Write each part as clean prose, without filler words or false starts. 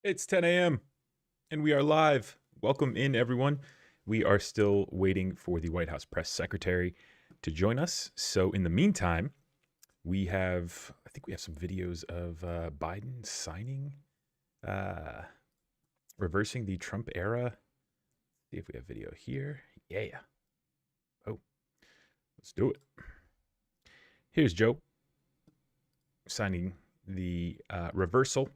It's 10 a.m. and we are live. Welcome in, everyone. We are still waiting for the White House press secretary to join us. So, in the meantime, I think we have some videos of Biden signing, uh, reversing the Trump era. See if we have video here. Yeah. Oh, let's do it. Here's Joe signing the reversal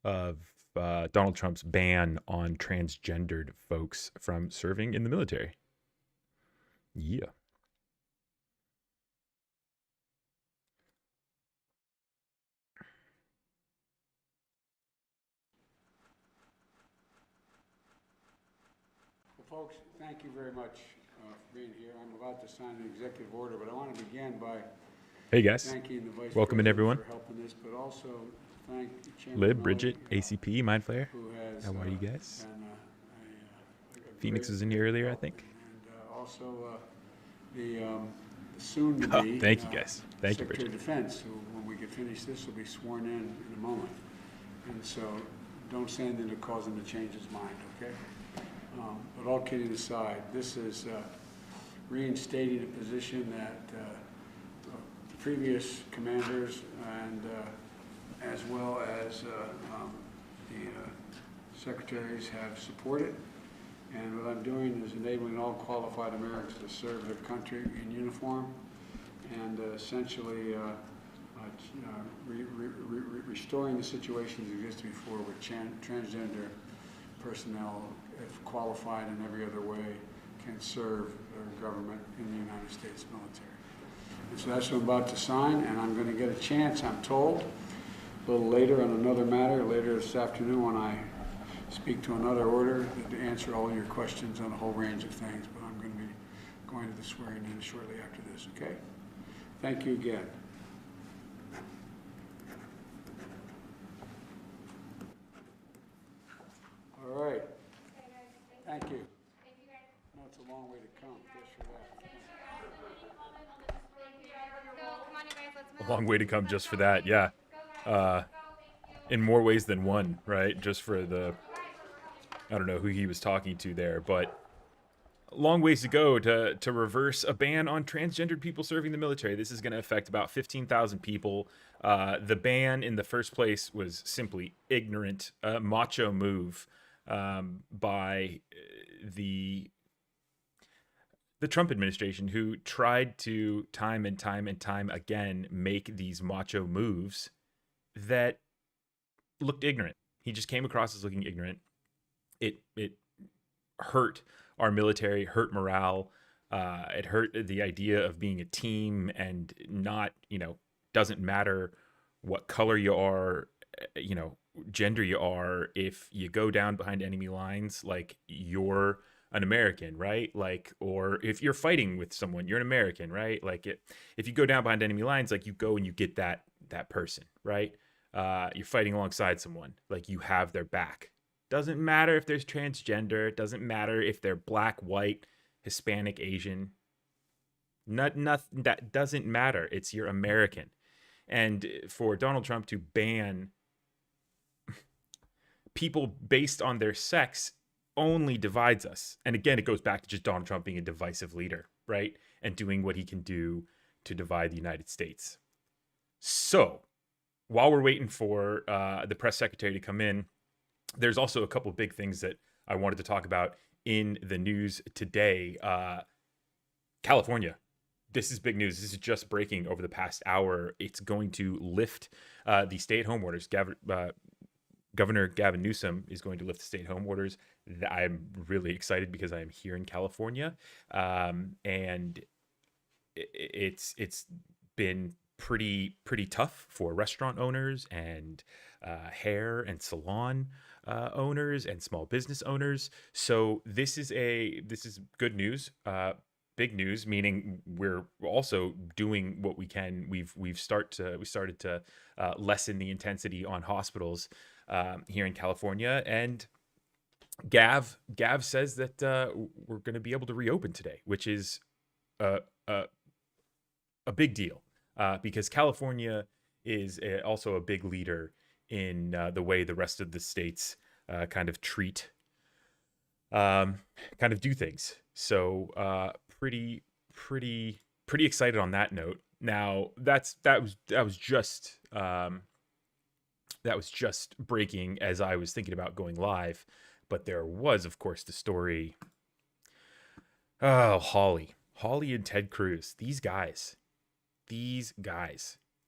of Donald Trump's ban on transgendered folks from serving in the military. Yeah. Well, folks, thank you very much for being here. I'm about to sign an executive order, but I want to begin by Hey guys. thanking the Vice Welcome in, President everyone. for helping this, but also thank Chairman Lib, Melly, Bridget, ACP, Mindflayer. who has How are you been guys? a Phoenix great was in here earlier, I help, think. and also the Oh, soon-to-be thank you guys. Thank you, Secretary Bridget. of Defense, who, when we get finished this, will be sworn in a moment. And so don't say anything to cause him to change his mind, okay? But all kidding aside, this is reinstating a position that previous commanders and as well as the secretaries have supported. And what I'm doing is enabling all qualified Americans to serve their country in uniform and essentially restoring the situation that existed before with transgender personnel, if qualified in every other way, can serve their government in the United States military. And so that's what I'm about to sign, and I'm going to get a chance, I'm told, a little later on another matter, later this afternoon when I speak to another order, to answer all your questions on a whole range of things, but I'm going to be going to the swearing in shortly after this, okay? Thank you again. All right. Thank you. No, it's a long way to come, just for that. A long way to come just for that. Yeah. Uh, in more ways than one, right? Just for I don't know who he was talking to there, but long ways to go to reverse a ban on transgendered people serving the military. This is going to affect about 15,000 people. The ban in the first place was simply ignorant, macho move by the Trump administration, who tried to time and time and time again make these macho moves that looked ignorant. He just came across as looking ignorant. It hurt our military, hurt morale. It hurt the idea of being a team and not, doesn't matter what color you are, gender you are. If you go down behind enemy lines, like, you're an American, right? Like, or if you're fighting with someone, you're an American, right? Like, if you go down behind enemy lines, like, you go and you get that person, right? You're fighting alongside someone, like, you have their back. Doesn't matter if there's transgender. It doesn't matter if they're black, white, Hispanic, Asian. Nothing, that doesn't matter. It's you're American. And for Donald Trump to ban people based on their sex only divides us. And again, it goes back to just Donald Trump being a divisive leader, right? And doing what he can do to divide the United States. So, while we're waiting for the press secretary to come in, there's also a couple of big things that I wanted to talk about in the news today. California. This is big news. This is just breaking over the past hour. It's going to lift the stay-at-home orders. Governor Gavin Newsom is going to lift the stay-at-home orders. I'm really excited because I am here in California, and it's been pretty tough for restaurant owners and hair and salon owners and small business owners. So this is good news. Big news, meaning we're also doing what we can. We started to lessen the intensity on hospitals here in California, and Gav says that we're going to be able to reopen today, which is a big deal because California is also a big leader in the way the rest of the states kind of kind of do things. So pretty excited on that note. Now that was just breaking as I was thinking about going live, but there was, of course, the story. Oh, Holly and Ted Cruz, these guys.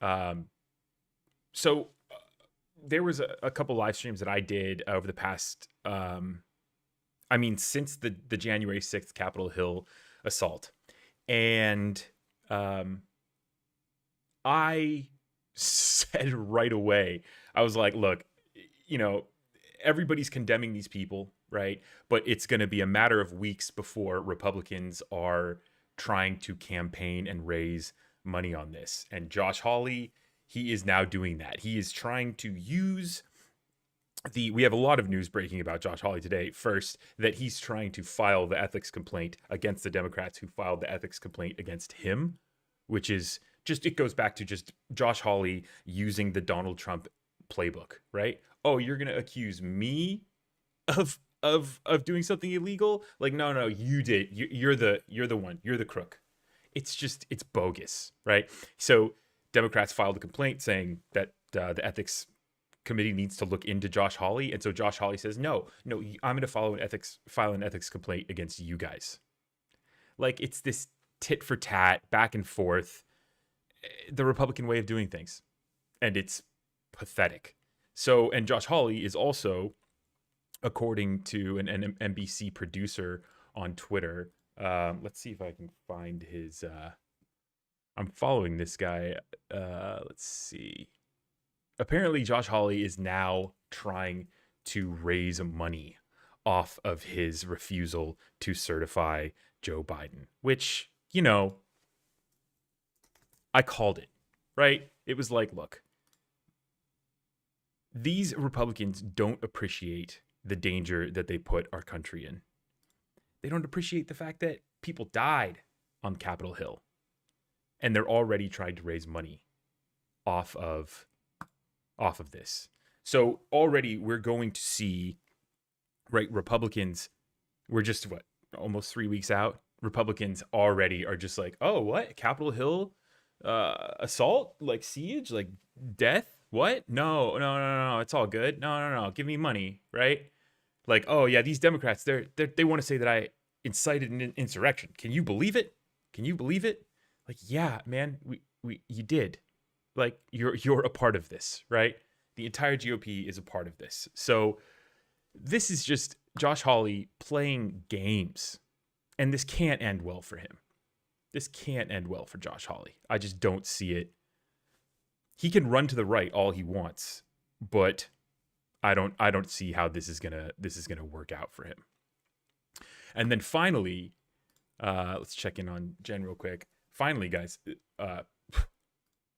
Um, so there was a couple live streams that I did over the past. I mean, since the January 6th Capitol Hill assault, and I said right away, I was like, look, you know, everybody's condemning these people, right? But it's going to be a matter of weeks before Republicans are trying to campaign and raise money on this. And Josh Hawley, he is now doing that. He is trying to use we have a lot of news breaking about Josh Hawley today. First, that he's trying to file the ethics complaint against the Democrats who filed the ethics complaint against him, which is just, it goes back to just Josh Hawley using the Donald Trump playbook, right? Oh, you're going to accuse me of doing something illegal? Like, no, you did. You're the one. You're the crook. It's bogus, right? So Democrats filed a complaint saying that the ethics committee needs to look into Josh Hawley, and so Josh Hawley says, no, I'm going to file an ethics complaint against you guys. Like, it's this tit for tat, back and forth, the Republican way of doing things, and it's pathetic. So, and Josh Hawley is also, according to an NBC producer on Twitter, let's see if I can find his. I'm following this guy. Let's see. Apparently, Josh Hawley is now trying to raise money off of his refusal to certify Joe Biden, which, you know, I called it, right? It was like, look, these Republicans don't appreciate the danger that they put our country in. They don't appreciate the fact that people died on Capitol Hill, and they're already trying to raise money off of this. So already we're going to see, right, Republicans, we're just almost 3 weeks out. Republicans already are just like, oh, what? Capitol Hill assault, like siege, like death? What? No, it's all good. No, give me money, right? Like, oh yeah, these Democrats, they want to say that I incited an insurrection. Can you believe it? Like, yeah, man, you did. Like, you're a part of this, right? The entire GOP is a part of this. So this is just Josh Hawley playing games, and this can't end well for him. This can't end well for Josh Hawley. I just don't see it. He can run to the right all he wants, but I don't see how this is gonna work out for him. And then finally, let's check in on Jen real quick. Finally, guys,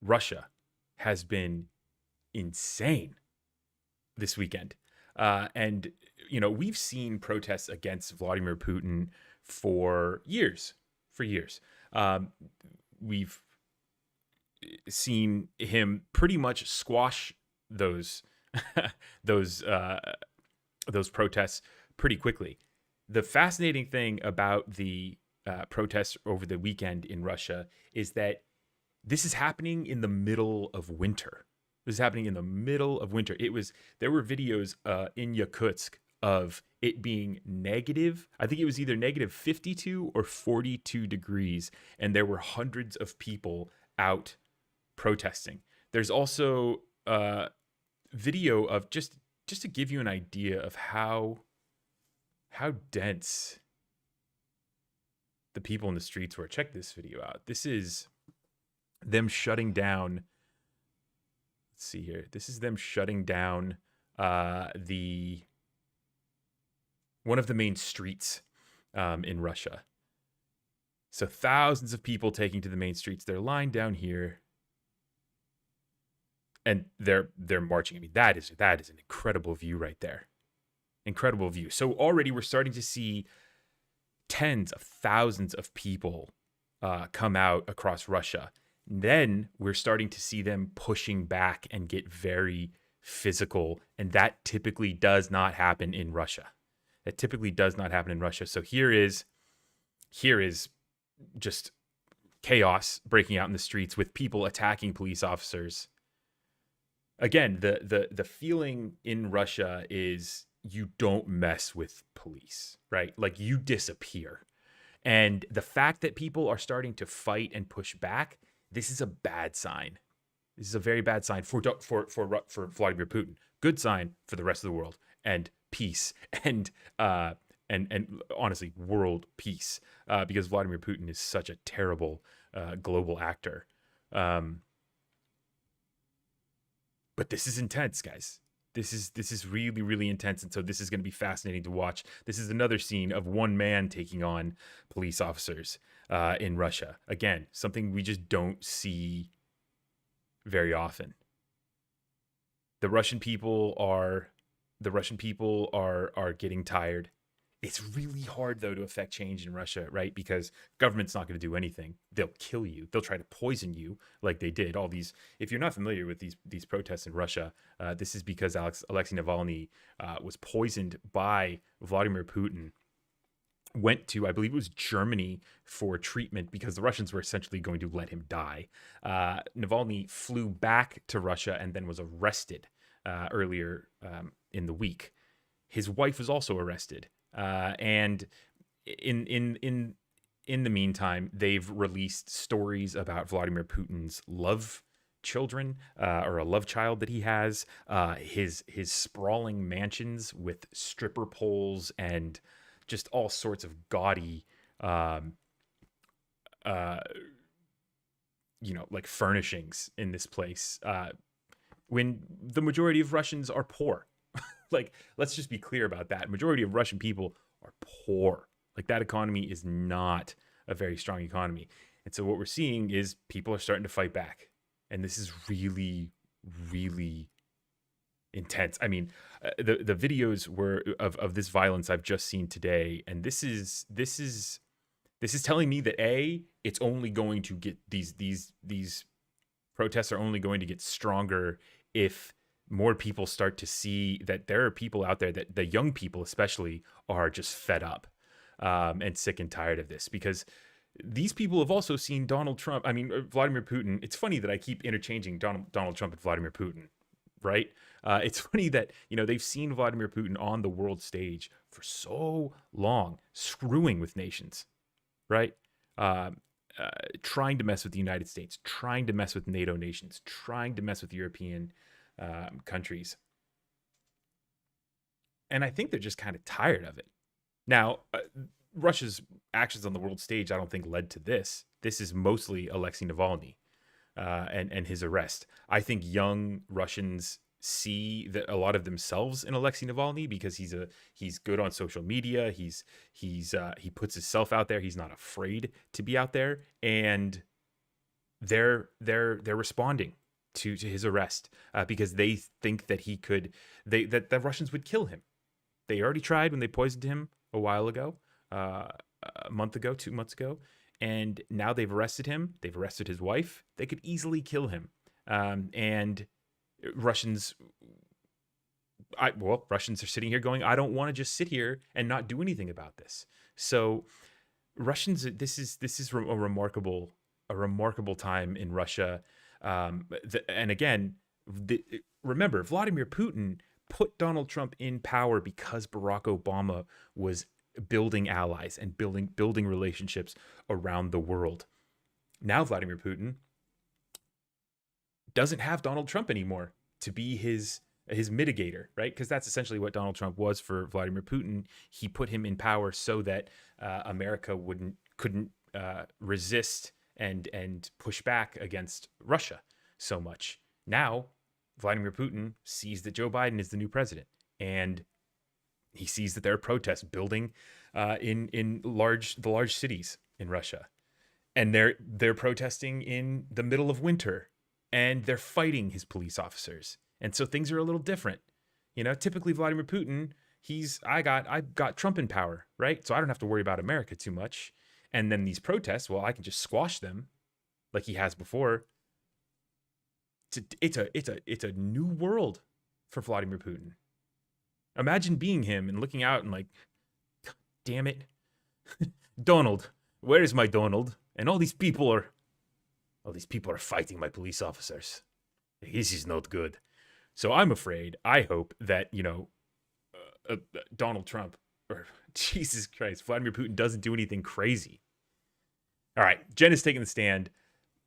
Russia has been insane this weekend. And, you know, we've seen protests against Vladimir Putin for years. We've seen him pretty much squash those those protests pretty quickly. The fascinating thing about the protests over the weekend in Russia is that this is happening in the middle of winter. There were videos in Yakutsk of it being negative. I think it was either negative 52 or 42 degrees, and there were hundreds of people out protesting. There's also video of just to give you an idea of how dense the people in the streets were. Check this video out. This is them shutting down. Let's see here. This is them shutting down one of the main streets in Russia. So thousands of people taking to the main streets. They're lying down here, and they're marching. I mean, that is an incredible view right there. Incredible view. So already we're starting to see tens of thousands of people come out across Russia. Then we're starting to see them pushing back and get very, physical, and that typically does not happen in Russia. That typically does not happen in Russia. So here is just chaos breaking out in the streets with people attacking police officers. Again, the feeling in Russia is you don't mess with police, right? Like you disappear. And the fact that people are starting to fight and push back, this is a bad sign. This is a very bad sign for Vladimir Putin. Good sign for the rest of the world and peace and honestly world peace, because Vladimir Putin is such a terrible global actor. But this is intense, guys. This is really, really intense, and so this is going to be fascinating to watch. This is another scene of one man taking on police officers in Russia. Again, something we just don't see very often. The Russian people are getting tired. It's really hard though to affect change in Russia, right? Because government's not going to do anything. They'll kill you. They'll try to poison you, like they did. All these. If you're not familiar with these protests in Russia, this is because Alexei Navalny was poisoned by Vladimir Putin. Went to, I believe it was Germany for treatment because the Russians were essentially going to let him die. Navalny flew back to Russia and then was arrested earlier in the week. His wife was also arrested. And in the meantime, they've released stories about Vladimir Putin's love children, or a love child that he has, his sprawling mansions with stripper poles and just all sorts of gaudy, like furnishings in this place. When the majority of Russians are poor. Like, let's just be clear about that. Majority of Russian people are poor. Like, that economy is not a very strong economy. And so what we're seeing is people are starting to fight back. And this is really, really intense. I mean, the videos were of this violence I've just seen today, and this is telling me that it's only going to get these protests are only going to get stronger if more people start to see that there are people out there, that the young people especially are just fed up and sick and tired of this, because these people have also seen Donald Trump. I mean, Vladimir Putin. It's funny that I keep interchanging Donald Trump and Vladimir Putin, right? It's funny that, they've seen Vladimir Putin on the world stage for so long, screwing with nations, right? Trying to mess with the United States, trying to mess with NATO nations, trying to mess with European countries. And I think they're just kind of tired of it. Now, Russia's actions on the world stage, I don't think led to this. This is mostly Alexei Navalny and his arrest. I think young Russians see that a lot of themselves in Alexei Navalny because he's good on social media. He puts himself out there. He's not afraid to be out there, and they're responding to his arrest because they think that that the Russians would kill him. They already tried when they poisoned him a while ago, a month ago, 2 months ago, and now they've arrested him. They've arrested his wife. They could easily kill him. And Russians are sitting here going, I don't want to just sit here and not do anything about this. So Russians, this is a remarkable time in Russia. And again, remember, Vladimir Putin put Donald Trump in power because Barack Obama was building allies and building relationships around the world. Now Vladimir Putin doesn't have Donald Trump anymore to be his mitigator, right? Because that's essentially what Donald Trump was for Vladimir Putin. He put him in power so that America couldn't resist and push back against Russia so much. Now, Vladimir Putin sees that Joe Biden is the new president, and he sees that there are protests building in the large cities in Russia, and they're protesting in the middle of winter, and they're fighting his police officers, and so things are a little different. Typically Vladimir Putin, I got Trump in power, right? So I don't have to worry about America too much. And then these protests, well, I can just squash them like he has before. It's a new world for Vladimir Putin. Imagine being him and looking out and like, damn it, Donald, where is my Donald? And all these people are fighting my police officers. This is not good. So I'm afraid, I hope that, Donald Trump, or Jesus Christ, Vladimir Putin doesn't do anything crazy. All right, Jen is taking the stand.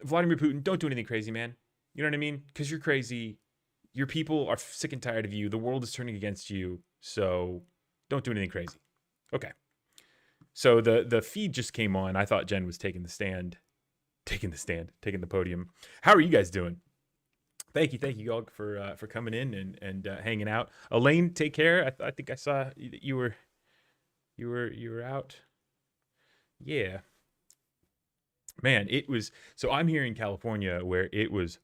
Vladimir Putin, don't do anything crazy, man. You know what I mean? Because you're crazy. Your people are sick and tired of you. The world is turning against you. So don't do anything crazy. Okay. So the feed just came on. I thought Jen was taking the podium. How are you guys doing? Thank you all for coming in and hanging out. Elaine, take care. I think I saw that you were out. Yeah. Man, it was, so I'm here in California where it was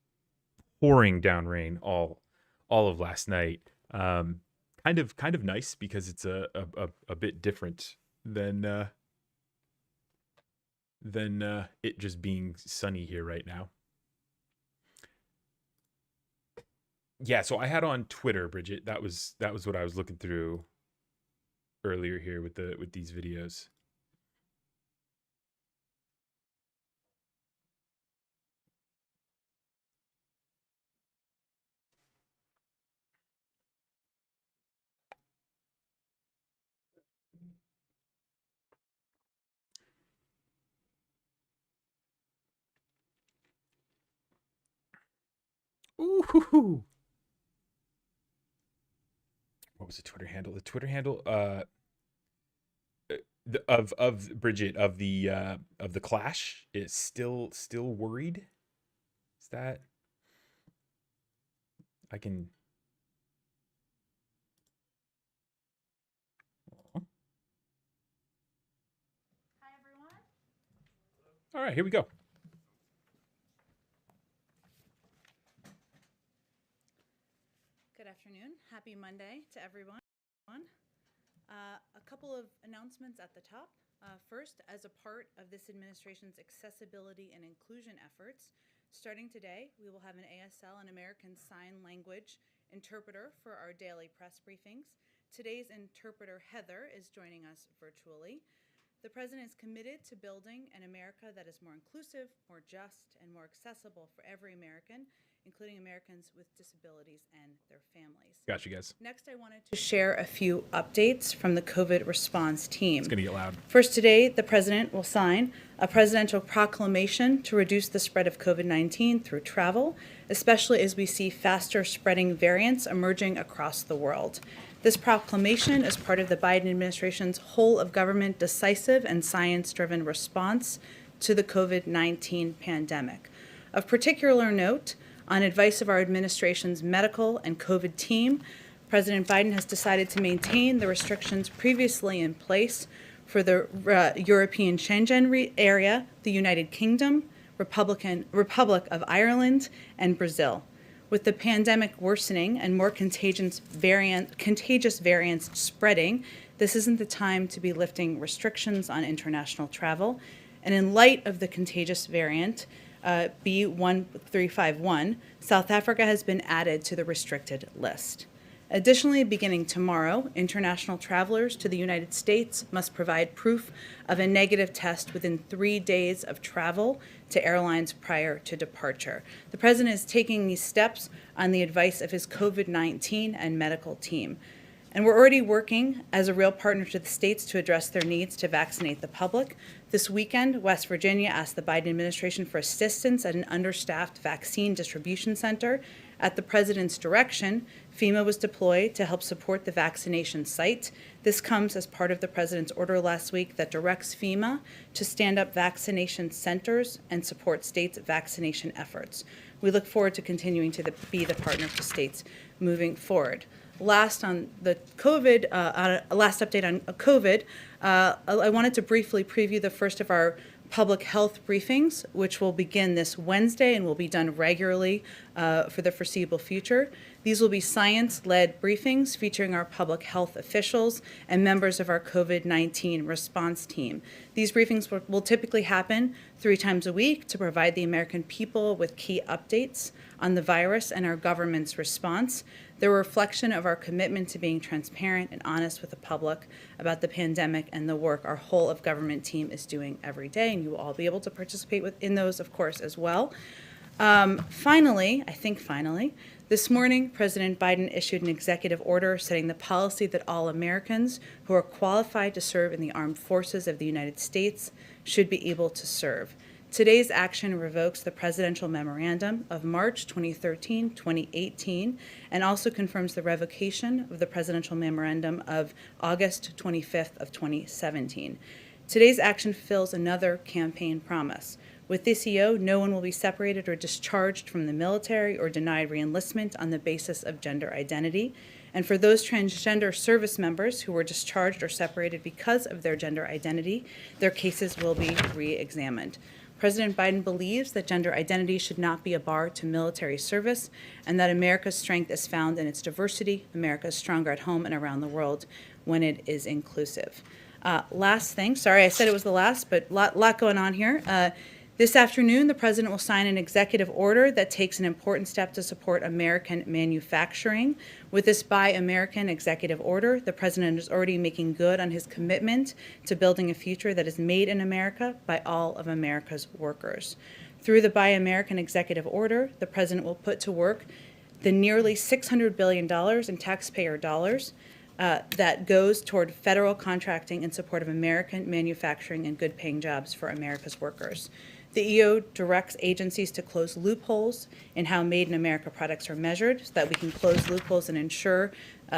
pouring down rain all of last night. Kind of nice because it's a bit different than it just being sunny here right now. Yeah, so I had on Twitter, Bridget. That was what I was looking through earlier here with these videos. Ooh. What was the Twitter handle? The Twitter handle of Bridget of the Clash is still worried. Is that I can Hi, everyone. All right, here we go. Good afternoon. Happy Monday to everyone. A couple of announcements at the top. First, as a part of this administration's accessibility and inclusion efforts, starting today, we will have an ASL, an American Sign Language interpreter for our daily press briefings. Today's interpreter, Heather, is joining us virtually. The President is committed to building an America that is more inclusive, more just, and more accessible for every American, including Americans with disabilities and their families. Got you guys. Next, I wanted to share a few updates from the COVID response team. It's going to get loud. First, today, the President will sign a presidential proclamation to reduce the spread of COVID-19 through travel, especially as we see faster spreading variants emerging across the world. This proclamation is part of the Biden administration's whole of government decisive and science-driven response to the COVID-19 pandemic. Of particular note, on advice of our administration's medical and COVID team, President Biden has decided to maintain the restrictions previously in place for the European Schengen area, the United Kingdom, Republic of Ireland, and Brazil. With the pandemic worsening and more contagious variants spreading, this isn't the time to be lifting restrictions on international travel. And in light of the contagious variant, B1351, South Africa has been added to the restricted list. Additionally, beginning tomorrow, international travelers to the United States must provide proof of a negative test within 3 days of travel to airlines prior to departure. The President is taking these steps on the advice of his COVID-19 and medical team. And we're already working as a real partner to the states to address their needs to vaccinate the public. This weekend, West Virginia asked the Biden administration for assistance at an understaffed vaccine distribution center. At the President's direction, FEMA was deployed to help support the vaccination site. This comes as part of the President's order last week that directs FEMA to stand up vaccination centers and support states' vaccination efforts. We look forward to continuing to be the partner to states moving forward. Last on the COVID, last update on COVID, I wanted to briefly preview the first of our public health briefings, which will begin this Wednesday and will be done regularly for the foreseeable future. These will be science-led briefings featuring our public health officials and members of our COVID-19 response team. These briefings will typically happen 3 times a week to provide the American people with key updates on the virus and our government's response. They're a reflection of our commitment to being transparent and honest with the public about the pandemic and the work our whole of government team is doing every day, and you will all be able to participate in those, of course, as well. Finally, this morning, President Biden issued an executive order setting the policy that all Americans who are qualified to serve in the armed forces of the United States should be able to serve. Today's action revokes the presidential memorandum of March 2013-2018 and also confirms the revocation of the presidential memorandum of August 25th of 2017. Today's action fulfills another campaign promise. With this EO, no one will be separated or discharged from the military or denied reenlistment on the basis of gender identity. And for those transgender service members who were discharged or separated because of their gender identity, their cases will be re-examined. President Biden believes that gender identity should not be a bar to military service and that America's strength is found in its diversity. America is stronger at home and around the world when it is inclusive. Last thing, sorry I said it was the last, but lot going on here. This afternoon, the President will sign an executive order that takes an important step to support American manufacturing. With this Buy American executive order, the President is already making good on his commitment to building a future that is made in America by all of America's workers. Through the Buy American executive order, the President will put to work the nearly $600 billion in taxpayer dollars that goes toward federal contracting in support of American manufacturing and good-paying jobs for America's workers. The EO directs agencies to close loopholes in how Made in America products are measured so that we can close loopholes and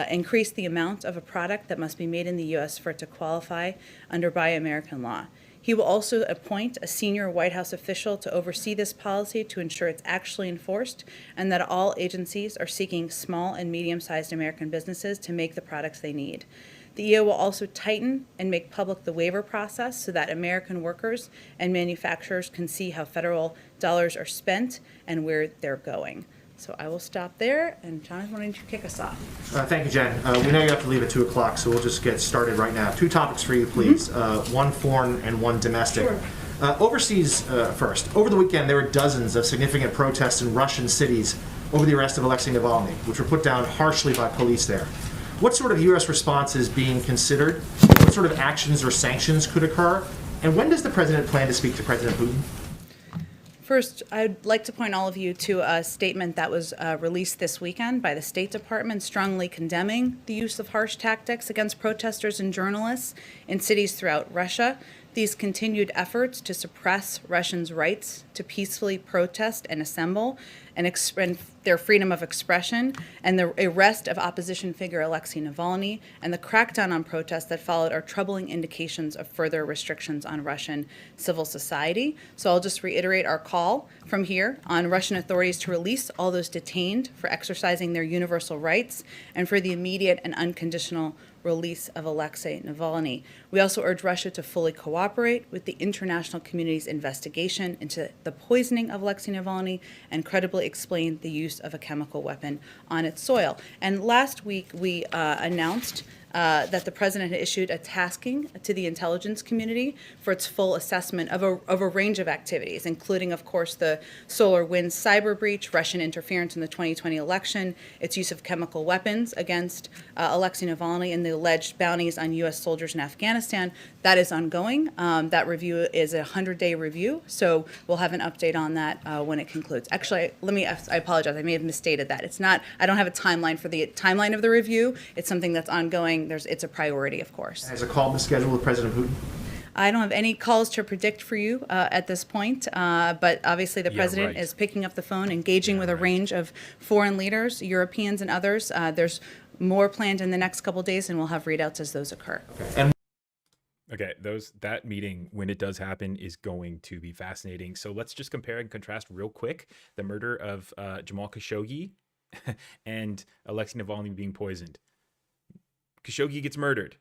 increase the amount of a product that must be made in the U.S. for it to qualify under Buy American law. He will also appoint a senior White House official to oversee this policy to ensure it's actually enforced and that all agencies are seeking small and medium-sized American businesses to make the products they need. The EO will also tighten and make public the waiver process so that American workers and manufacturers can see how federal dollars are spent and where they're going. So I will stop there, and Jonathan, why don't you kick us off? Thank you, Jen. We know you have to leave at 2 o'clock, so we'll just get started right now. 2 topics for you, please. One foreign and one domestic. Sure. Overseas first. Over the weekend, there were dozens of significant protests in Russian cities over the arrest of Alexei Navalny, which were put down harshly by police there. What sort of U.S. response is being considered? What sort of actions or sanctions could occur? And when does the president plan to speak to President Putin? First, I'd like to point all of you to a statement that was released this weekend by the State Department strongly condemning the use of harsh tactics against protesters and journalists in cities throughout Russia. These continued efforts to suppress Russians' rights to peacefully protest and assemble and their freedom of expression, and the arrest of opposition figure Alexei Navalny, and the crackdown on protests that followed are troubling indications of further restrictions on Russian civil society. So I'll just reiterate our call from here on Russian authorities to release all those detained for exercising their universal rights and for the immediate and unconditional release of Alexei Navalny. We also urge Russia to fully cooperate with the international community's investigation into the poisoning of Alexei Navalny and credibly explain the use of a chemical weapon on its soil. And last week we announced that the president had issued a tasking to the intelligence community for its full assessment of a range of activities, including, of course, the SolarWinds cyber breach, Russian interference in the 2020 election, its use of chemical weapons against Alexei Navalny, and the alleged bounties on U.S. soldiers in Afghanistan. That is ongoing. That review is a 100-day review, so we'll have an update on that when it concludes. Actually, I apologize. I may have misstated that. It's not. I don't have a timeline for the timeline of the review. It's something that's ongoing. It's a priority, of course. Has a call been scheduled with President Putin? I don't have any calls to predict for you at this point, but obviously the president is picking up the phone, engaging with a range of foreign leaders, Europeans and others. There's more planned in the next couple of days, and we'll have readouts as those occur. Okay, that meeting, when it does happen, is going to be fascinating. So let's just compare and contrast real quick the murder of Jamal Khashoggi and Alexei Navalny being poisoned. Khashoggi gets murdered.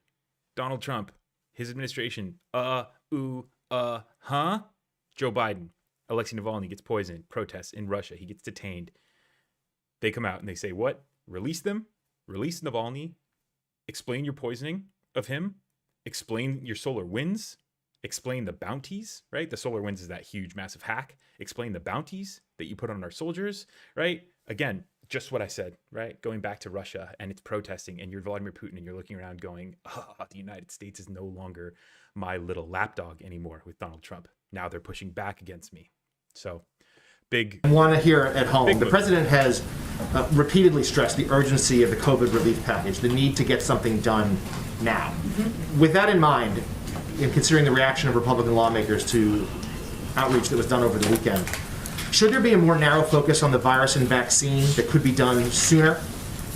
Donald Trump, his administration, Joe Biden, Alexei Navalny gets poisoned, protests in Russia, he gets detained. They come out and they say, what? release them, release Navalny, explain your poisoning of him, explain your solar winds, explain the bounties, right? The solar winds is that huge, massive hack. Explain the bounties that you put on our soldiers, right? Again, just what I said, right? Going back to Russia and it's protesting and you're Vladimir Putin and you're looking around going, oh, the United States is no longer my little lapdog anymore with Donald Trump. Now they're pushing back against me. So big. I want to hear at home. Big The move. president has repeatedly stressed the urgency of the COVID relief package, the need to get something done now. With that in mind, in considering the reaction of Republican lawmakers to outreach that was done over the weekend, should there be a more narrow focus on the virus and vaccine that could be done sooner?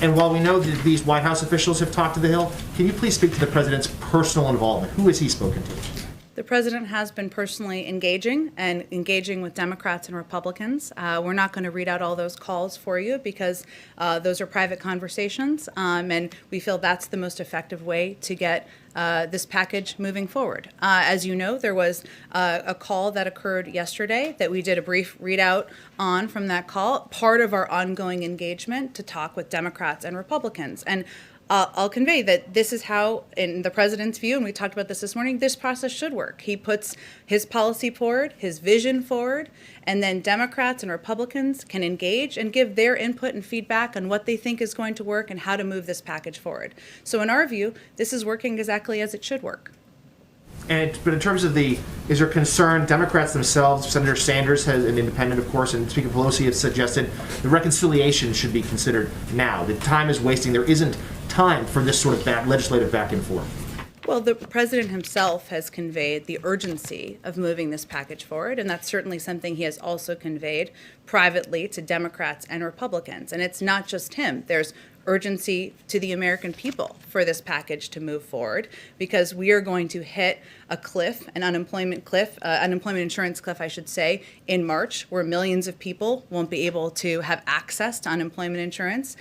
And while we know that these White House officials have talked to the Hill, can you please speak to the president's personal involvement? Who has he spoken to? The president has been personally engaging with Democrats and Republicans. We're not going to read out all those calls for you because those are private conversations, and we feel that's the most effective way to get this package moving forward. As you know, there was a call that occurred yesterday that we did a brief readout on from that call, part of our ongoing engagement to talk with Democrats and Republicans. And I'll convey that this is how, in the president's view, and we talked about this morning, this process should work. He puts his policy forward, his vision forward, and then Democrats and Republicans can engage and give their input and feedback on what they think is going to work and how to move this package forward. So in our view, this is working exactly as it should work. But in terms of is there concern, Democrats themselves, Senator Sanders, has an independent, of course, and Speaker Pelosi has suggested the reconciliation should be considered now. The time is wasting. There isn't time for this sort of legislative back and forth. Well, the president himself has conveyed the urgency of moving this package forward, and that's certainly something he has also conveyed privately to Democrats and Republicans. And it's not just him. There's urgency to the American people for this package to move forward because we are going to hit a cliff, an unemployment insurance cliff, I should say, in March, where millions of people won't be able to have access to unemployment insurance.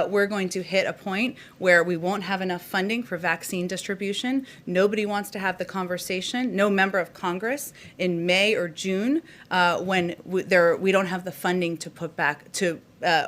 We're going to hit a point where we won't have enough funding for vaccine distribution. Nobody wants to have the conversation, no member of Congress, in May or June when we don't have the funding to put back to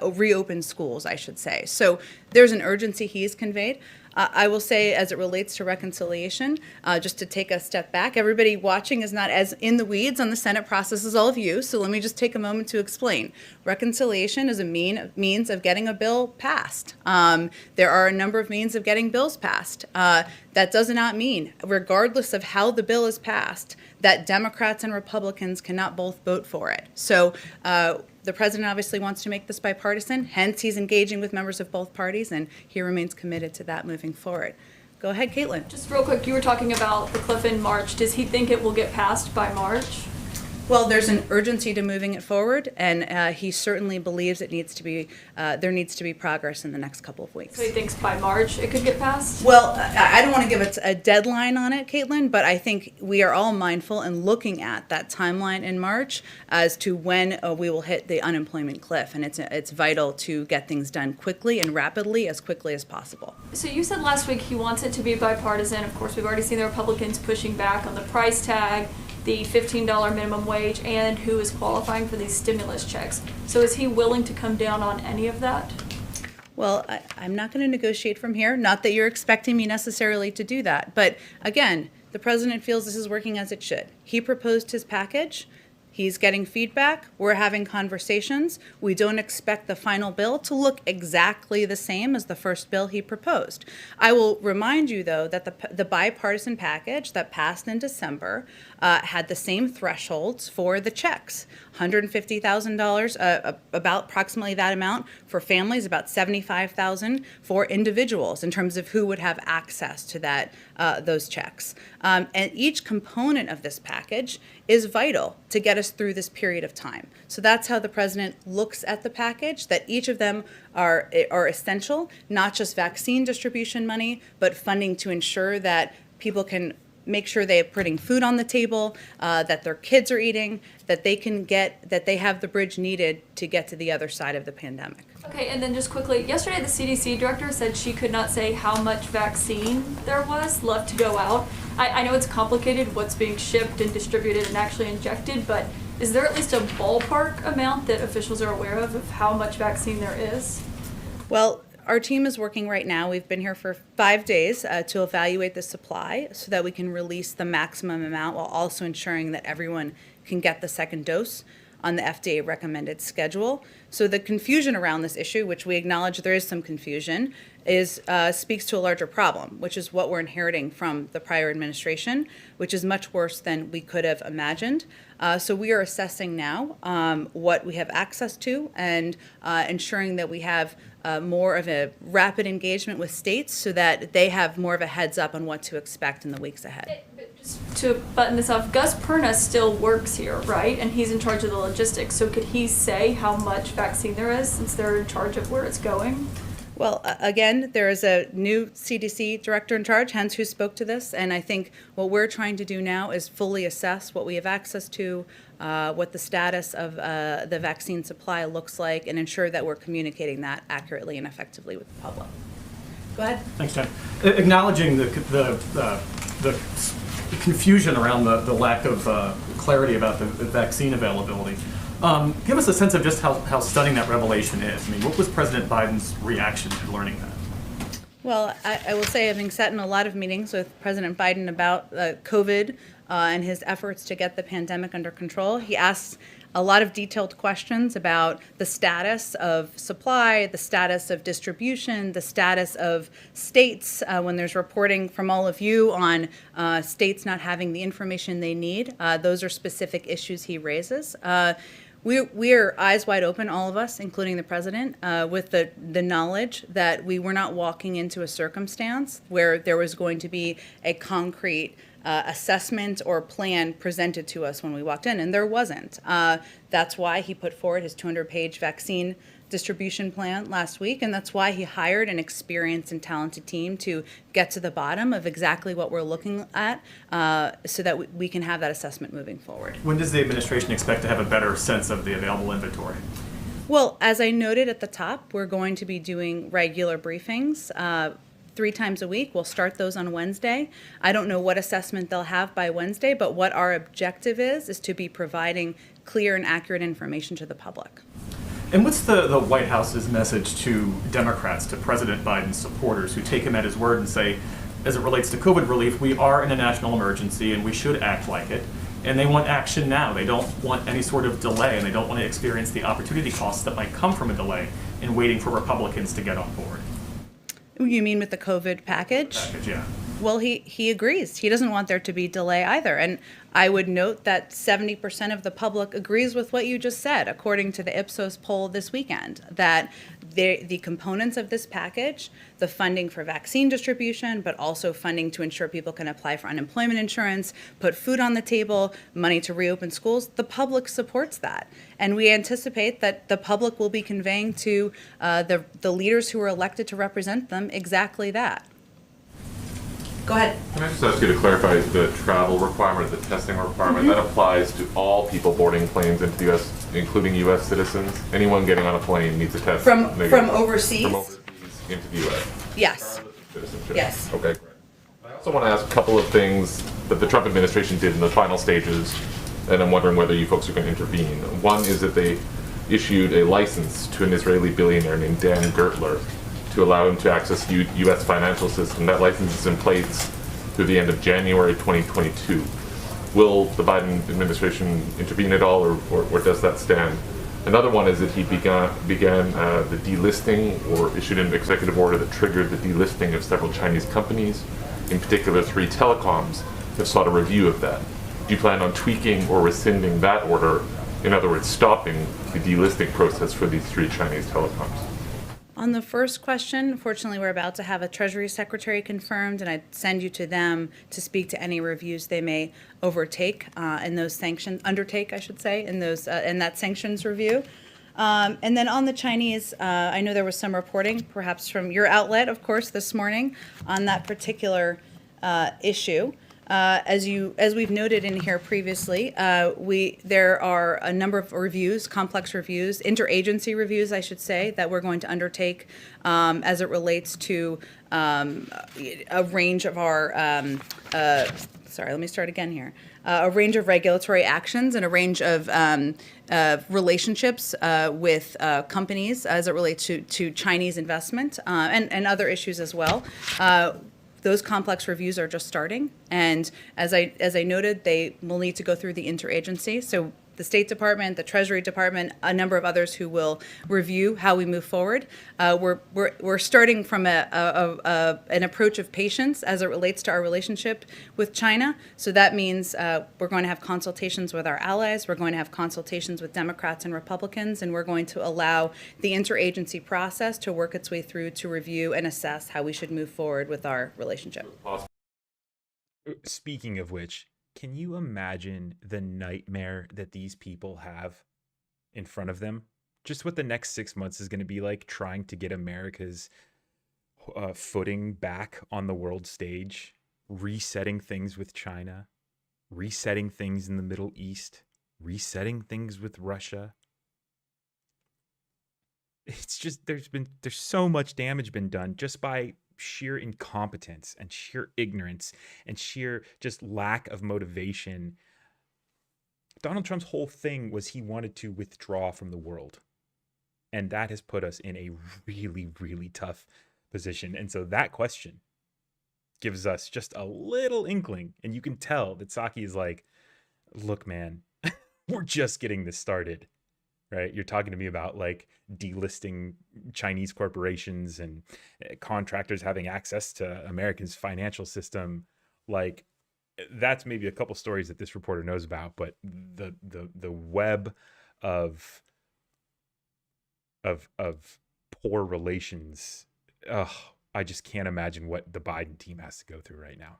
reopen schools, I should say. So there's an urgency he's conveyed. I will say, as it relates to reconciliation, just to take a step back, everybody watching is not as in the weeds on the Senate process as all of you, so let me just take a moment to explain. Reconciliation is a means of getting a bill passed. There are a number of means of getting bills passed. That does not mean, regardless of how the bill is passed, that Democrats and Republicans cannot both vote for it. So the president obviously wants to make this bipartisan, hence he's engaging with members of both parties, and he remains committed to that moving forward. Go ahead, Caitlin. Just real quick, you were talking about the cliff in March. Does he think it will get passed by March? Well, there's an urgency to moving it forward, and he certainly believes there needs to be progress in the next couple of weeks. So he thinks by March it could get passed? Well, I don't want to give it a deadline on it, Caitlin, but I think we are all mindful and looking at that timeline in March as to when we will hit the unemployment cliff, and it's vital to get things done quickly and rapidly, as quickly as possible. So you said last week he wants it to be bipartisan. Of course, we've already seen the Republicans pushing back on the price tag, the $15 minimum wage, and who is qualifying for these stimulus checks. So is he willing to come down on any of that? Well, I'm not going to negotiate from here. Not that you're expecting me necessarily to do that. But again, the president feels this is working as it should. He proposed his package. He's getting feedback. We're having conversations. We don't expect the final bill to look exactly the same as the first bill he proposed. I will remind you, though, that the bipartisan package that passed in December had the same thresholds for the checks. $150,000, about approximately that amount for families, about $75,000 for individuals in terms of who would have access to those checks. And each component of this package is vital to get us through this period of time. So that's how the president looks at the package, that each of them are essential, not just vaccine distribution money, but funding to ensure that people can make sure they're putting food on the table, that their kids are eating, that they have the bridge needed to get to the other side of the pandemic. Okay, and then just quickly, yesterday the CDC director said she could not say how much vaccine there was left to go out. I know it's complicated what's being shipped and distributed and actually injected, but is there at least a ballpark amount that officials are aware of how much vaccine there is? Well, our team is working right now. We've been here for 5 days to evaluate the supply so that we can release the maximum amount while also ensuring that everyone can get the second dose on the FDA recommended schedule. So the confusion around this issue, which we acknowledge there is some confusion, is speaks to a larger problem, which is what we're inheriting from the prior administration, which is much worse than we could have imagined. So we are assessing now what we have access to and ensuring that we have more of a rapid engagement with states so that they have more of a heads up on what to expect in the weeks ahead. But just to button this off, Gus Perna still works here, right? And he's in charge of the logistics. So could he say how much vaccine there is since they're in charge of where it's going? Well, again, there is a new CDC director in charge, hence who spoke to this. And I think what we're trying to do now is fully assess what we have access to, what the status of the vaccine supply looks like, and ensure that we're communicating that accurately and effectively with the public. Go ahead. Thanks, Jen. Acknowledging the confusion around the lack of clarity about the vaccine availability, give us a sense of just how stunning that revelation is. I mean, what was President Biden's reaction to learning that? Well, I will say, having sat in a lot of meetings with President Biden about COVID and his efforts to get the pandemic under control, he asked a lot of detailed questions about the status of supply, the status of distribution, the status of states when there's reporting from all of you on states not having the information they need. Those are specific issues he raises. We are eyes wide open, all of us, including the president, with the knowledge that we were not walking into a circumstance where there was going to be a concrete assessment or plan presented to us when we walked in, and there wasn't. That's why he put forward his 200-page vaccine distribution plan last week, and that's why he hired an experienced and talented team to get to the bottom of exactly what we're looking at so that we can have that assessment moving forward. When does the administration expect to have a better sense of the available inventory? Well, as I noted at the top, we're going to be doing regular briefings 3 times a week. We'll start those on Wednesday. I don't know what assessment they'll have by Wednesday, but what our objective is to be providing clear and accurate information to the public. And what's the White House's message to Democrats, to President Biden's supporters who take him at his word and say, as it relates to COVID relief, we are in a national emergency and we should act like it. And they want action now. They don't want any sort of delay, and they don't want to experience the opportunity costs that might come from a delay in waiting for Republicans to get on board. You mean with the COVID package? Yeah. Well, he agrees. He doesn't want there to be delay either. And I would note that 70% of the public agrees with what you just said, according to the Ipsos poll this weekend, that the components of this package, the funding for vaccine distribution, but also funding to ensure people can apply for unemployment insurance, put food on the table, money to reopen schools, the public supports that. And we anticipate that the public will be conveying to the leaders who are elected to represent them exactly that. Go ahead. Can I just ask you to clarify the travel requirement, the testing requirement? That applies to all people boarding planes into the U.S., including U.S. citizens? Anyone getting on a plane needs a test? From negative. overseas? From overseas into the U.S.? Yes. Citizenship? Yes. Okay, great. I also want to ask a couple of things that the Trump administration did in the final stages, and I'm wondering whether you folks are going to intervene. One is that they issued a license to an Israeli billionaire named Dan Gertler to allow him to access U.S. financial system. That license is in place through the end of January 2022. Will the Biden administration intervene at all, or does that stand? Another one is that he began the delisting, or issued an executive order that triggered the delisting of several Chinese companies, in particular 3 telecoms, have sought a review of that. Do you plan on tweaking or rescinding that order? In other words, stopping the delisting process for these 3 Chinese telecoms? On the first question, fortunately, we're about to have a Treasury Secretary confirmed, and I'd send you to them to speak to any reviews they may undertake, in those sanctions, I should say, in that sanctions review. And then on the Chinese, I know there was some reporting, perhaps from your outlet, of course, this morning, on that particular issue. As we've noted in here previously, there are a number of reviews, complex reviews, interagency reviews, I should say, that we're going to undertake as it relates to a range of our. Sorry, let me start again here. A range of regulatory actions and a range of relationships with companies as it relates to Chinese investment and other issues as well. Those complex reviews are just starting, and as I noted, they will need to go through the interagency. So the State Department, the Treasury Department, a number of others who will review how we move forward. We're starting from an approach of patience as it relates to our relationship with China. So that means we're going to have consultations with our allies. We're going to have consultations with Democrats and Republicans, and we're going to allow the interagency process to work its way through to review and assess how we should move forward with our relationship. Speaking of which, can you imagine the nightmare that these people have in front of them? Just what the next 6 months is going to be like, trying to get America's footing back on the world stage, resetting things with China, resetting things in the Middle East, resetting things with Russia. It's just there's so much damage been done just by sheer incompetence and sheer ignorance and sheer just lack of motivation. Donald Trump's whole thing was he wanted to withdraw from the world. And that has put us in a really, really tough position. And so that question gives us just a little inkling. And you can tell that Psaki is like, look, man, we're just getting this started. Right? You're talking to me about like delisting Chinese corporations and contractors having access to America's financial system. Like, that's maybe a couple stories that this reporter knows about, but the web of poor relations, I just can't imagine what the Biden team has to go through right now.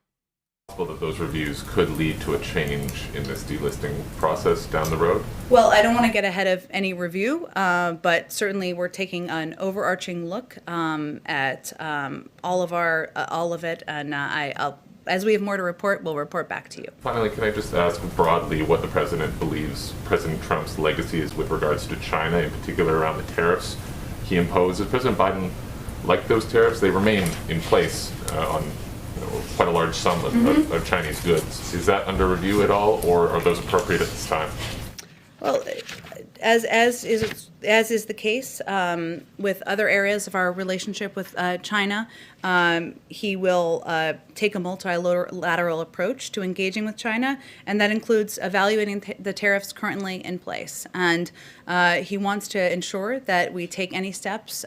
That those reviews could lead to a change in this delisting process down the road? Well, I don't want to get ahead of any review, but certainly we're taking an overarching look at all of it, and I'll, as we have more to report, we'll report back to you. Finally, can I just ask broadly what the president believes President Trump's legacy is with regards to China, in particular around the tariffs he imposed? Does President Biden like those tariffs? They remain in place on quite a large sum of Chinese goods. Is that under review at all, or are those appropriate at this time? Well, as is the case with other areas of our relationship with China, he will take a multilateral approach to engaging with China, and that includes evaluating the tariffs currently in place. And he wants to ensure that we take any steps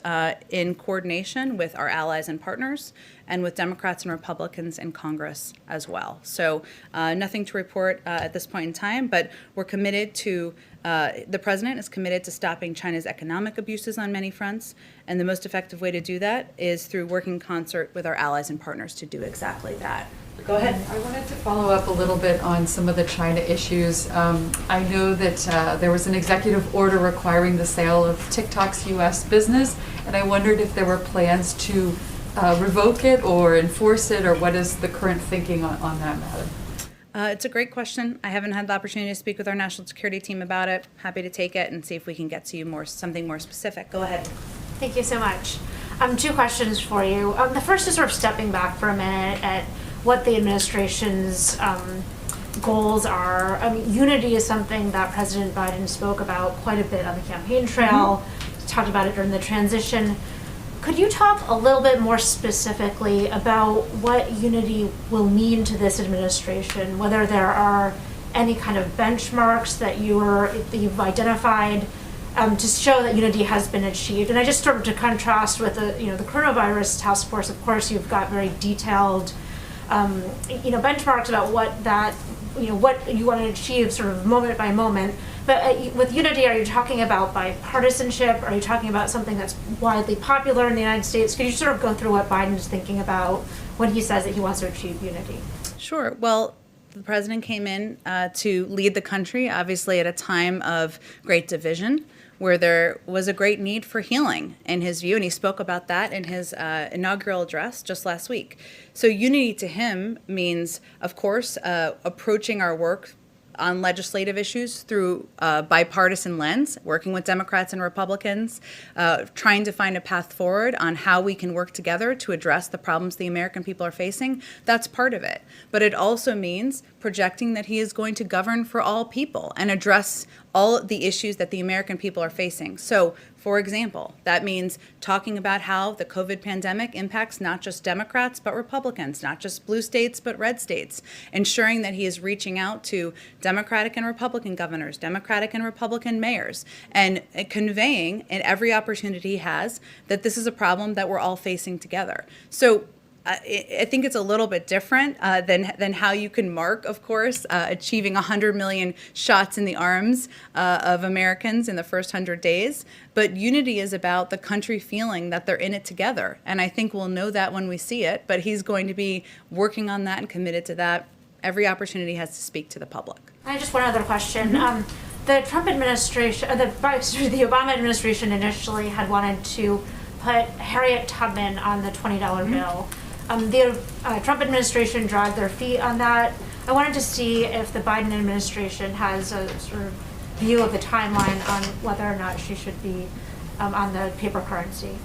in coordination with our allies and partners, and with Democrats and Republicans in Congress as well. So nothing to report at this point in time, but we're committed to, the president is committed to stopping China's economic abuses on many fronts, and the most effective way to do that is through working in concert with our allies and partners to do exactly that. Go ahead. I wanted to follow up a little bit on some of the China issues. I know that there was an executive order requiring the sale of TikTok's U.S. business, and I wondered if there were plans to revoke it or enforce it, or what is the current thinking on that matter? It's a great question. I haven't had the opportunity to speak with our national security team about it. Happy to take it and see if we can get to you something more specific. Go ahead. Thank you so much. Two questions for you. The first is sort of stepping back for a minute at what the administration's goals are. I mean, unity is something that President Biden spoke about quite a bit on the campaign trail, talked about it during the transition. Could you talk a little bit more specifically about what unity will mean to this administration, whether there are any kind of benchmarks that you've identified to show that unity has been achieved? And I just sort of to contrast with the coronavirus task force, of course, you've got very detailed benchmarks about what you want to achieve sort of moment by moment. But with unity, are you talking about bipartisanship? Are you talking about something that's widely popular in the United States? Could you sort of go through what Biden is thinking about when he says that he wants to achieve unity? Sure. Well, the president came in to lead the country, obviously at a time of great division, where there was a great need for healing, in his view, and he spoke about that in his inaugural address just last week. So unity to him means, of course, approaching our work on legislative issues through a bipartisan lens, working with Democrats and Republicans, trying to find a path forward on how we can work together to address the problems the American people are facing. That's part of it. But it also means projecting that he is going to govern for all people and address all the issues that the American people are facing. So, for example, that means talking about how the COVID pandemic impacts not just Democrats, but Republicans, not just blue states, but red states, ensuring that he is reaching out to Democratic and Republican governors, Democratic and Republican mayors, and conveying in every opportunity he has that this is a problem that we're all facing together. So I think it's a little bit different than how you can mark, of course, achieving 100 million shots in the arms of Americans in the first 100 days. But unity is about the country feeling that they're in it together. And I think we'll know that when we see it. But he's going to be working on that and committed to that. Every opportunity has to speak to the public. I have just one other question. The Trump administration, the Obama administration initially had wanted to put Harriet Tubman on the $20 bill. The Trump administration dragged their feet on that. I wanted to see if the Biden administration has a sort of view of the timeline on whether or not she should be on the paper currency.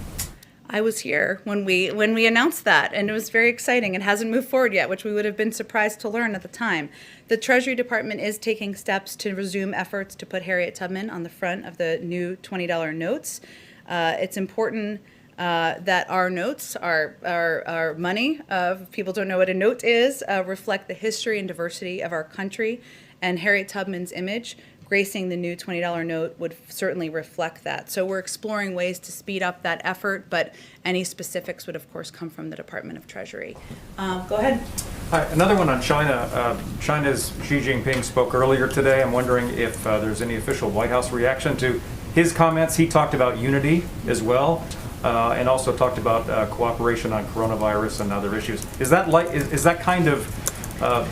I was here when we announced that, and it was very exciting. It hasn't moved forward yet, which we would have been surprised to learn at the time. The Treasury Department is taking steps to resume efforts to put Harriet Tubman on the front of the new $20 notes. It's important that our notes, our money, if people don't know what a note is, reflect the history and diversity of our country. And Harriet Tubman's image gracing the new $20 note would certainly reflect that. So we're exploring ways to speed up that effort, but any specifics would, of course, come from the Department of Treasury. Go ahead. Hi, another one on China. China's Xi Jinping spoke earlier today. I'm wondering if there's any official White House reaction to his comments. He talked about unity as well. And also talked about cooperation on coronavirus and other issues. Is that kind of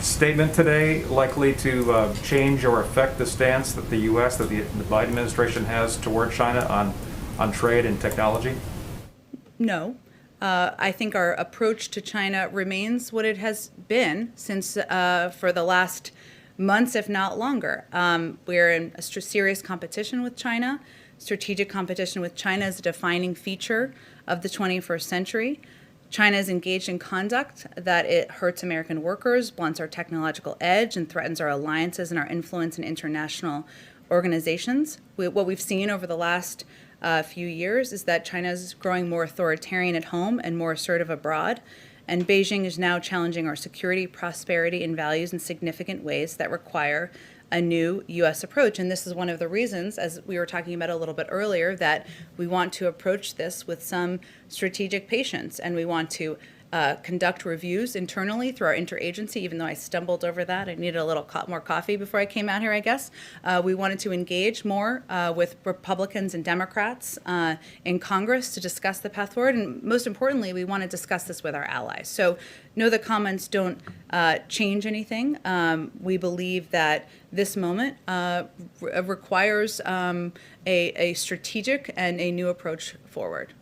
statement today likely to change or affect the stance that the U.S., that the Biden administration has toward China on trade and technology? No. I think our approach to China remains what it has been since for the last months, if not longer. We're in a serious competition with China. Strategic competition with China is a defining feature of the 21st century. China is engaged in conduct that it hurts American workers, blunts our technological edge, and threatens our alliances and our influence in international organizations. What we've seen over the last few years is that China is growing more authoritarian at home and more assertive abroad. And Beijing is now challenging our security, prosperity, and values in significant ways that require a new U.S. approach. And this is one of the reasons, as we were talking about a little bit earlier, that we want to approach this with some strategic patience, and we want to conduct reviews internally through our interagency, even though I stumbled over that. I needed a little more coffee before I came out here, I guess. We wanted to engage more with Republicans and Democrats in Congress to discuss the path forward. And most importantly, we want to discuss this with our allies. So no, the comments don't change anything. We believe that this moment requires a strategic and a new approach forward.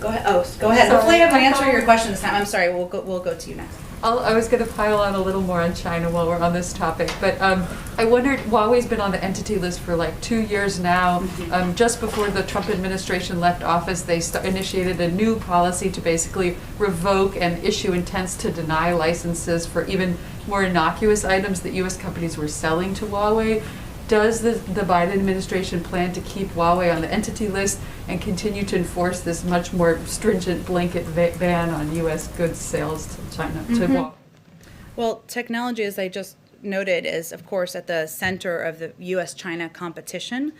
Go ahead. Go ahead. Sorry. Hopefully, I'm answering your question this time. I'm sorry. We'll go to you next. I was going to pile on a little more on China while we're on this topic, but I wondered, Huawei's been on the entity list for like 2 years now. Just before the Trump administration left office, they initiated a new policy to basically revoke and issue intents to deny licenses for even more innocuous items that U.S. companies were selling to Huawei. Does the Biden administration plan to keep Huawei on the entity list and continue to enforce this much more stringent blanket ban on U.S. goods sales to China, to Huawei? Well, technology, as I just noted, is, of course, at the center of the U.S.-China competition.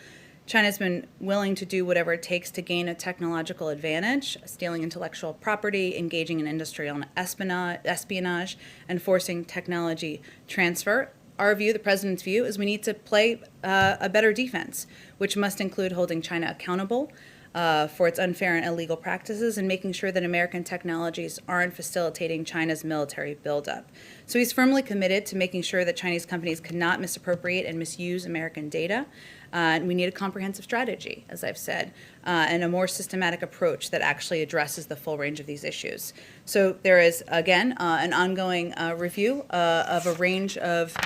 China's been willing to do whatever it takes to gain a technological advantage, stealing intellectual property, engaging in industrial espionage, and forcing technology transfer. Our view, the president's view, is we need to play a better defense, which must include holding China accountable for its unfair and illegal practices and making sure that American technologies aren't facilitating China's military buildup. So he's firmly committed to making sure that Chinese companies cannot misappropriate and misuse American data. And we need a comprehensive strategy, as I've said, and a more systematic approach that actually addresses the full range of these issues. So there is, again, an ongoing review of a range of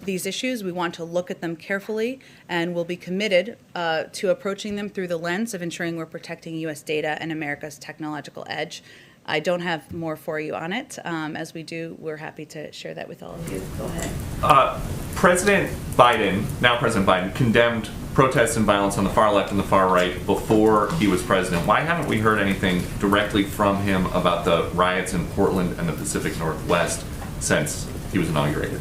these issues. We want to look at them carefully, and we'll be committed to approaching them through the lens of ensuring we're protecting U.S. data and America's technological edge. I don't have more for you on it. As we do, we're happy to share that with all of you. Go ahead. President Biden, condemned protests and violence on the far left and the far right before he was president. Why haven't we heard anything directly from him about the riots in Portland and the Pacific Northwest since he was inaugurated?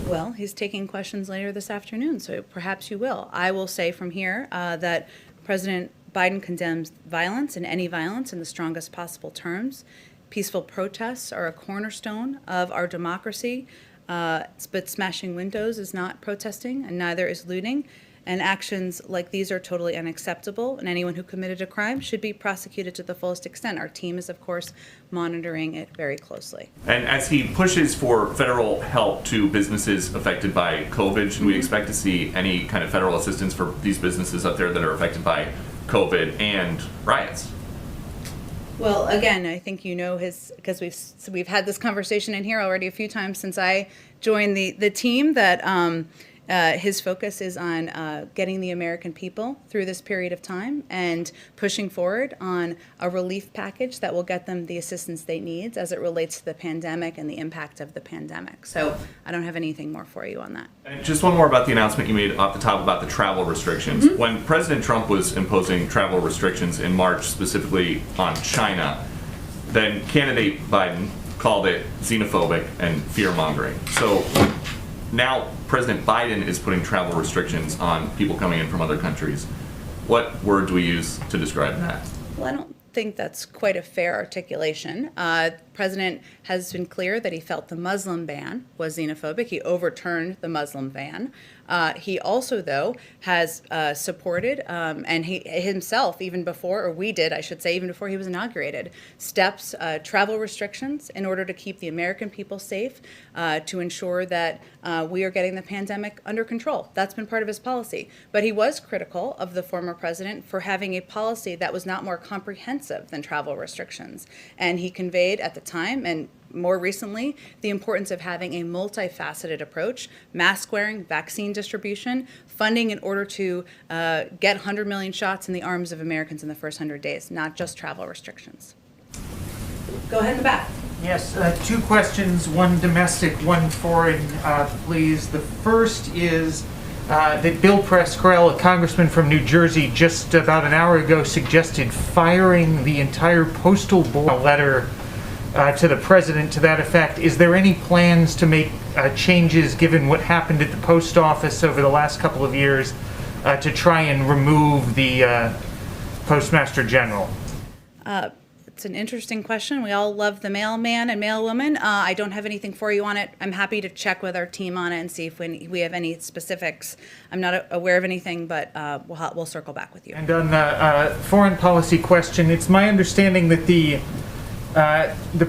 Well, he's taking questions later this afternoon, so perhaps you will. I will say from here that President Biden condemns violence and any violence in the strongest possible terms. Peaceful protests are a cornerstone of our democracy, but smashing windows is not protesting, and neither is looting. And actions like these are totally unacceptable, and anyone who committed a crime should be prosecuted to the fullest extent. Our team is, of course, monitoring it very closely. And as he pushes for federal help to businesses affected by COVID, should we expect to see any kind of federal assistance for these businesses up there that are affected by COVID and riots? Well, again, I think you know because we've had this conversation in here already a few times since I joined the team, that his focus is on getting the American people through this period of time and pushing forward on a relief package that will get them the assistance they need as it relates to the pandemic and the impact of the pandemic. So I don't have anything more for you on that. And just one more about the announcement you made off the top about the travel restrictions. Mm-hmm. When President Trump was imposing travel restrictions in March, specifically on China, then candidate Biden called it xenophobic and fear-mongering. So now President Biden is putting travel restrictions on people coming in from other countries. What word do we use to describe that? Well, I don't think that's quite a fair articulation. The president has been clear that he felt the Muslim ban was xenophobic. He overturned the Muslim ban. He also, though, has supported, and he himself, even before, or we did, I should say, even before he was inaugurated, steps, travel restrictions in order to keep the American people safe, to ensure that we are getting the pandemic under control. That's been part of his policy. But he was critical of the former president for having a policy that was not more comprehensive than travel restrictions. And he conveyed at the time, and more recently, the importance of having a multifaceted approach: mask wearing, vaccine distribution, funding in order to get 100 million shots in the arms of Americans in the first 100 days, not just travel restrictions. Go ahead in the back. Yes, two questions, one domestic, one foreign, please. The first is that Bill Pascrell, a congressman from New Jersey, just about an hour ago suggested firing the entire postal board. A letter to the president to that effect. Is there any plans to make changes, given what happened at the post office over the last couple of years, to try and remove the postmaster general? It's an interesting question. We all love the mailman and mailwoman. I don't have anything for you on it. I'm happy to check with our team on it and see if we have any specifics. I'm not aware of anything, but we'll circle back with you. And on the foreign policy question, it's my understanding that the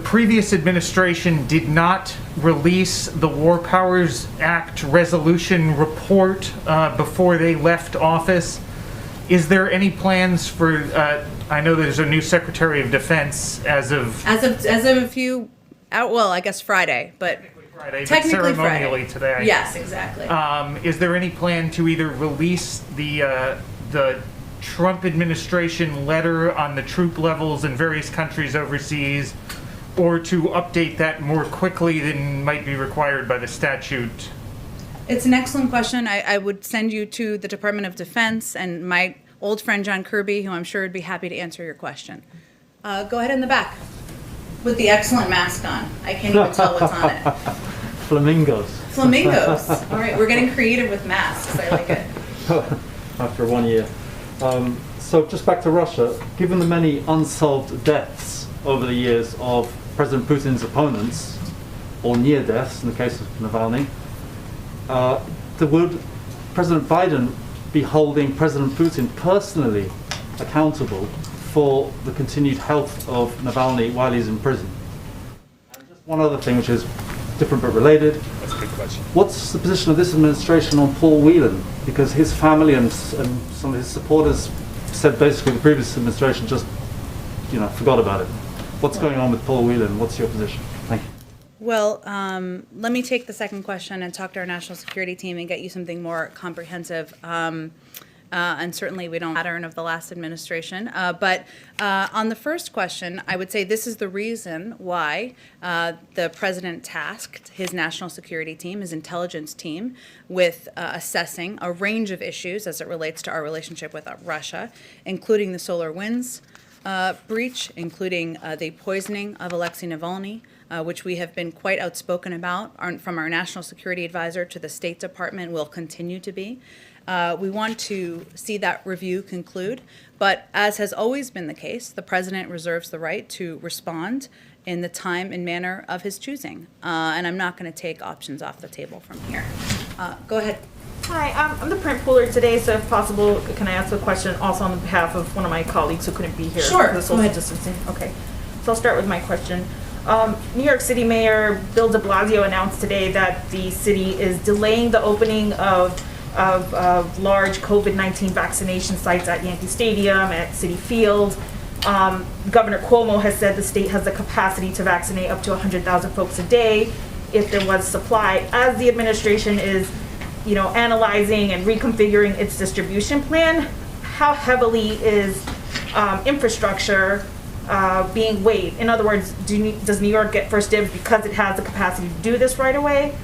previous administration did not release the War Powers Act resolution report before they left office. Is there any plans for? I know there's a new Secretary of Defense as of a few, well, I guess Friday, but technically ceremonially Friday. Today. Yes, exactly. Is there any plan to either release the Trump administration letter on the troop levels in various countries overseas, or to update that more quickly than might be required by the statute? It's an excellent question. I would send you to the Department of Defense and my old friend John Kirby, who I'm sure would be happy to answer your question. Go ahead in the back with the excellent mask on. I can't even tell what's on it. Flamingos. Flamingos. All right, we're getting creative with masks. I like it. After 1 year. So just back to Russia, given the many unsolved deaths over the years of President Putin's opponents, or near deaths in the case of Navalny, would President Biden be holding President Putin personally accountable for the continued health of Navalny while he's in prison? And just one other thing, which is, different but related. That's a good question. What's the position of this administration on Paul Whelan? Because his family and some of his supporters said basically the previous administration just, forgot about it. What's going on with Paul Whelan? What's your position? Thank you. Well, let me take the second question and talk to our national security team and get you something more comprehensive. And certainly we don't pattern of the last administration. But on the first question, I would say this is the reason why the president tasked his national security team, his intelligence team, with assessing a range of issues as it relates to our relationship with Russia, including the SolarWinds breach, including the poisoning of Alexei Navalny, which we have been quite outspoken about from our national security advisor to the State Department, will continue to be. We want to see that review conclude, but as has always been the case, the president reserves the right to respond in the time and manner of his choosing. And I'm not going to take options off the table from here. Go ahead. Hi, I'm the print pooler today, so if possible, can I ask a question also on behalf of one of my colleagues who couldn't be here? Sure, for the social distancing. Okay, so I'll start with my question. New York City Mayor Bill de Blasio announced today that the city is delaying the opening of large COVID-19 vaccination sites at Yankee Stadium, at Citi Field. Governor Cuomo has said the state has the capacity to vaccinate up to 100,000 folks a day if there was supply. As the administration is, analyzing and reconfiguring its distribution plan, how heavily is infrastructure being weighed? In other words, does New York get first dibs because it has the capacity to do this right away?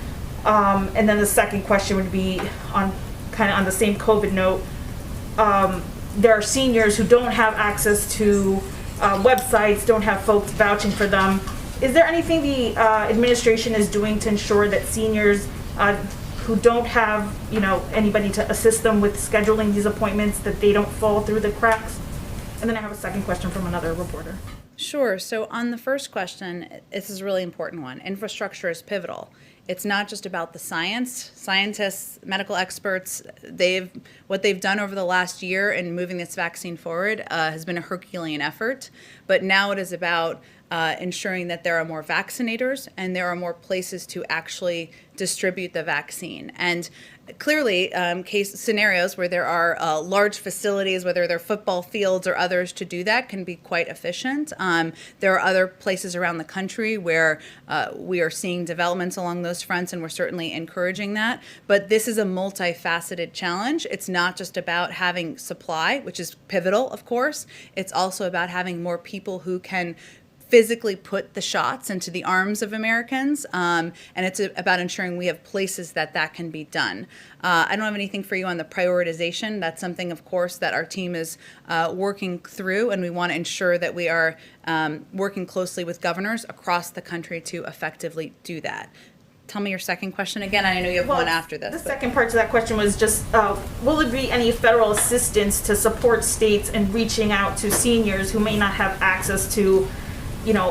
And then the second question would be on the same COVID note. There are seniors who don't have access to websites, don't have folks vouching for them. Is there anything the administration is doing to ensure that seniors who don't have anybody to assist them with scheduling these appointments, that they don't fall through the cracks? And then I have a second question from another reporter. Sure. So on the first question, this is a really important one. Infrastructure is pivotal. It's not just about the science. Scientists, medical experts, what they've done over the last year in moving this vaccine forward has been a Herculean effort. But now it is about ensuring that there are more vaccinators and there are more places to actually distribute the vaccine. And clearly, case scenarios where there are large facilities, whether they're football fields or others, to do that can be quite efficient. There are other places around the country where we are seeing developments along those fronts, and we're certainly encouraging that. But this is a multifaceted challenge. It's not just about having supply, which is pivotal, of course. It's also about having more people who can physically put the shots into the arms of Americans, and it's about ensuring we have places that can be done. I don't have anything for you on the prioritization. That's something, of course, that our team is working through, and we want to ensure that we are working closely with governors across the country to effectively do that. Tell me your second question again. I know you have one after this. The second part to that question was just, will there be any federal assistance to support states in reaching out to seniors who may not have access to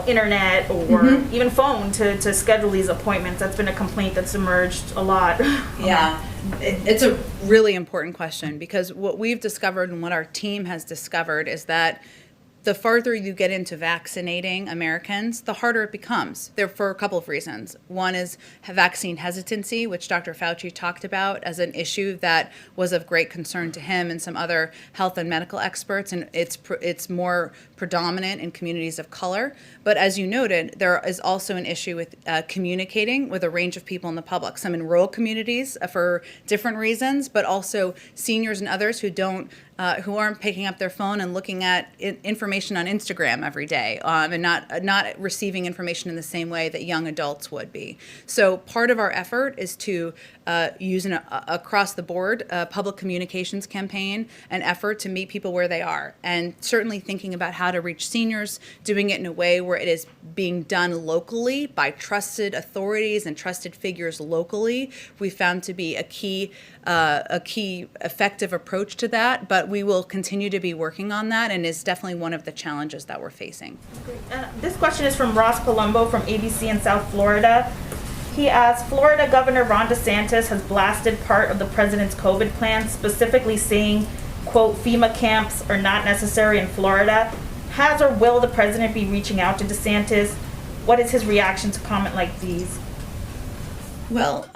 internet or even phone to schedule these appointments? That's been a complaint that's emerged a lot. Yeah, it's a really important question, because what we've discovered and what our team has discovered is that the farther you get into vaccinating Americans, the harder it becomes. There for a couple of reasons. One is vaccine hesitancy, which Dr. Fauci talked about as an issue that was of great concern to him and some other health and medical experts, and it's more predominant in communities of color. But as you noted, there is also an issue with communicating with a range of people in the public, some in rural communities for different reasons, but also seniors and others who aren't picking up their phone and looking at information on Instagram every day, and not receiving information in the same way that young adults would be. So part of our effort is to use an across the board public communications campaign, an effort to meet people where they are, and certainly thinking about how to reach seniors, doing it in a way where it is being done locally by trusted authorities and trusted figures locally. We found to be a key effective approach to that, but we will continue to be working on that, and is definitely one of the challenges that we're facing. This question is from Ross Palumbo from ABC in South Florida. He asks, Florida Governor Ron DeSantis has blasted part of the president's COVID plan, specifically saying, quote, FEMA camps are not necessary in Florida. Has or will the president be reaching out to DeSantis? What is his reaction to comment like these? Well,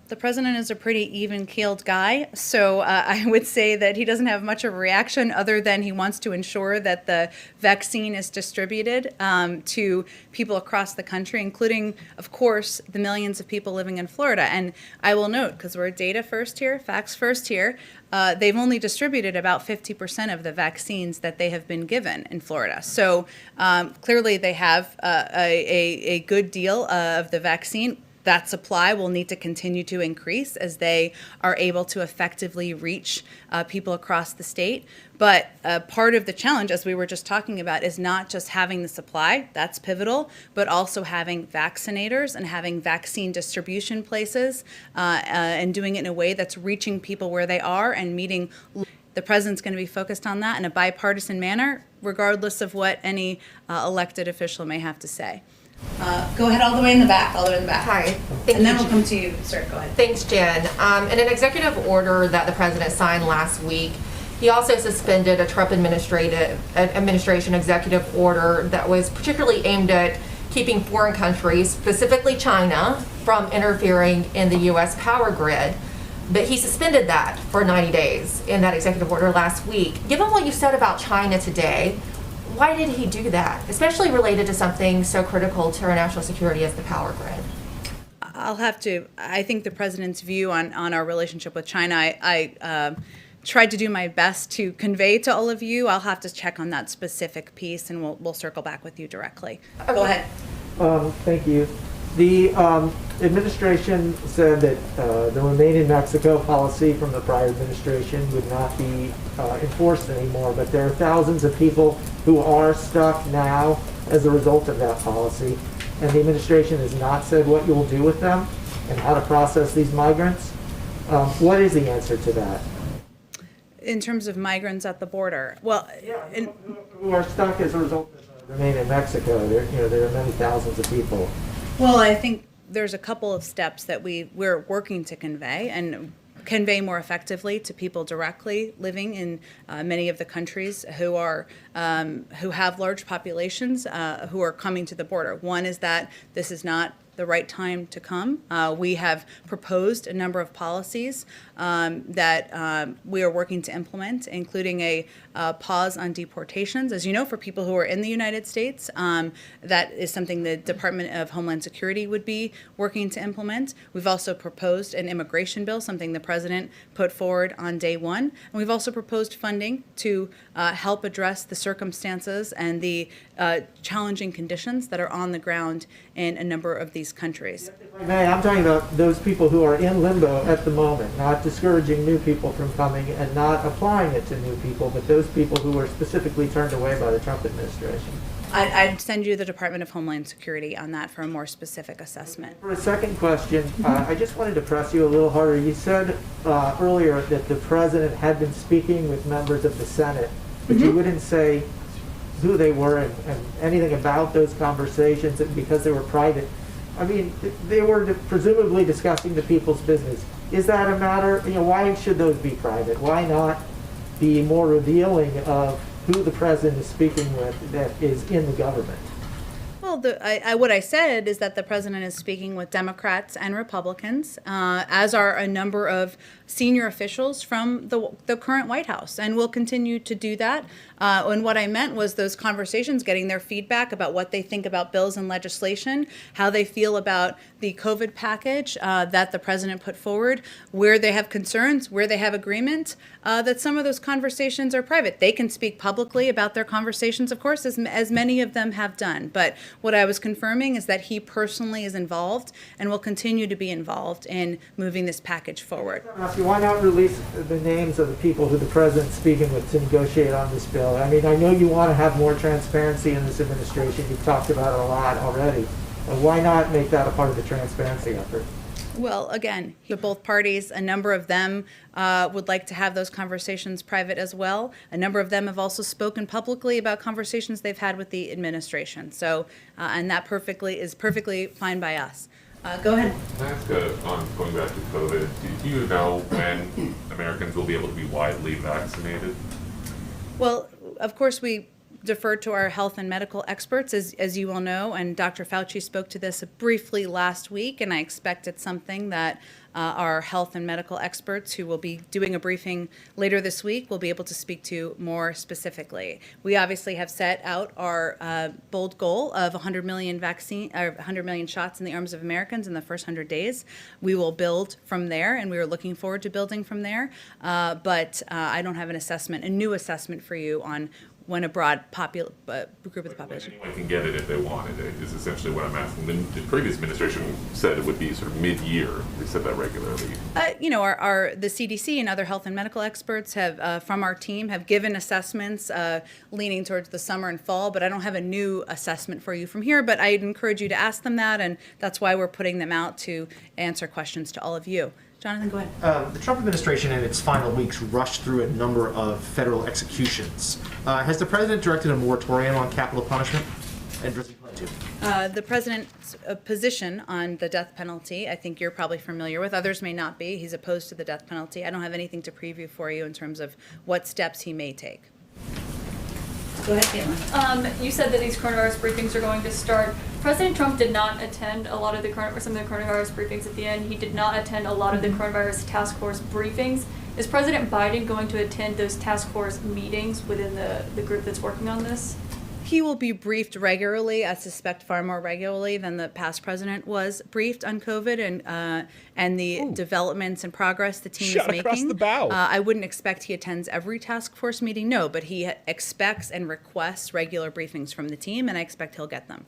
the president is a pretty even-keeled guy, so I would say that he doesn't have much of a reaction other than he wants to ensure that the vaccine is distributed to people across the country, including, of course, the millions of people living in Florida. And I will note, because we're data first here, facts first here, they've only distributed about 50% of the vaccines that they have been given in Florida. So clearly they have a good deal of the vaccine. That supply will need to continue to increase as they are able to effectively reach people across the state. But part of the challenge, as we were just talking about, is not just having the supply, that's pivotal, but also having vaccinators and having vaccine distribution places and doing it in a way that's reaching people where they are and meeting. The president's going to be focused on that in a bipartisan manner, regardless of what any elected official may have to say. Go ahead all the way in the back, Hi. And then we'll come to you, sir. Go ahead. Thanks, Jen. In an executive order that the president signed last week, he also suspended a Trump administration executive order that was particularly aimed at keeping foreign countries, specifically China, from interfering in the U.S. power grid. But he suspended that for 90 days in that executive order last week. Given what you said about China today, why did he do that, especially related to something so critical to our national security as the power grid? I think the president's view on our relationship with China, I tried to do my best to convey to all of you. I'll have to check on that specific piece and we'll circle back with you directly. Okay. Go ahead. Thank you. The administration said that the Remain in Mexico policy from the prior administration would not be enforced anymore, but there are thousands of people who are stuck now as a result of that policy, and the administration has not said what you will do with them and how to process these migrants. What is the answer to that? In terms of migrants at the border, well, who are stuck as a result of Remain in Mexico. There are many thousands of people. Well, I think there's a couple of steps that we're working to convey and convey more effectively to people directly living in many of the countries who have large populations who are coming to the border. One is that this is not the right time to come. We have proposed a number of policies that we are working to implement, including a pause on deportations. As you know, for people who are in the United States, that is something the Department of Homeland Security would be working to implement. We've also proposed an immigration bill, something the president put forward on day one. And we've also proposed funding to help address the circumstances and the challenging conditions that are on the ground in a number of these countries. If I may, I'm talking about those people who are in limbo at the moment, not discouraging new people from coming and not applying it to new people, but those people who were specifically turned away by the Trump administration. I'd send you the Department of Homeland Security on that for a more specific assessment. For a second question, I just wanted to press you a little harder. You said earlier that the president had been speaking with members of the Senate, but you wouldn't say who they were and anything about those conversations because they were private. I mean, they were presumably discussing the people's business. Is that a matter, why should those be private? Why not be more revealing of who the president is speaking with that is in the government? Well, what I said is that the president is speaking with Democrats and Republicans, as are a number of senior officials from the current White House, and will continue to do that. And what I meant was those conversations, getting their feedback about what they think about bills and legislation, how they feel about the COVID package that the president put forward, where they have concerns, where they have agreement, that some of those conversations are private. They can speak publicly about their conversations, of course, as many of them have done. But what I was confirming is that he personally is involved and will continue to be involved in moving this package forward. Why not release the names of the people who the president's speaking with to negotiate on this bill? I mean, I know you want to have more transparency in this administration. You've talked about it a lot already. Why not make that a part of the transparency effort? Well, again, both parties, a number of them would like to have those conversations private as well. A number of them have also spoken publicly about conversations they've had with the administration. So, and that is perfectly fine by us. Go ahead. Can I ask, on going back to COVID, do you know when Americans will be able to be widely vaccinated? Well, of course, we defer to our health and medical experts, as you all know, and Dr. Fauci spoke to this briefly last week, and I expect it's something that our health and medical experts who will be doing a briefing later this week will be able to speak to more specifically. We obviously have set out our bold goal of 100 million 100 million shots in the arms of Americans in the first 100 days. We will build from there, and we are looking forward to building from there. But I don't have a new assessment for you on when a broad group of the population. Anyone can get it if they wanted it, is essentially what I'm asking. The previous administration said it would be sort of mid-year. They said that regularly. The CDC and other health and medical experts have, from our team, have given assessments leaning towards the summer and fall, but I don't have a new assessment for you from here, but I'd encourage you to ask them that, and that's why we're putting them out to answer questions to all of you. Jonathan, go ahead. The Trump administration in its final weeks rushed through a number of federal executions. Has the president directed a moratorium on capital punishment? And does he plan to? The president's position on the death penalty, I think you're probably familiar with. Others may not be. He's opposed to the death penalty. I don't have anything to preview for you in terms of what steps he may take. Go ahead, Caitlin. You said that these coronavirus briefings are going to start. President Trump did not attend a lot of some of the coronavirus briefings at the end. He did not attend a lot of the coronavirus task force briefings. Is President Biden going to attend those task force meetings within the group that's working on this? He will be briefed regularly, I suspect far more regularly than the past president was briefed on COVID and the developments and progress the team is making. Across the bow. I wouldn't expect he attends every task force meeting, no, but he expects and requests regular briefings from the team, and I expect he'll get them.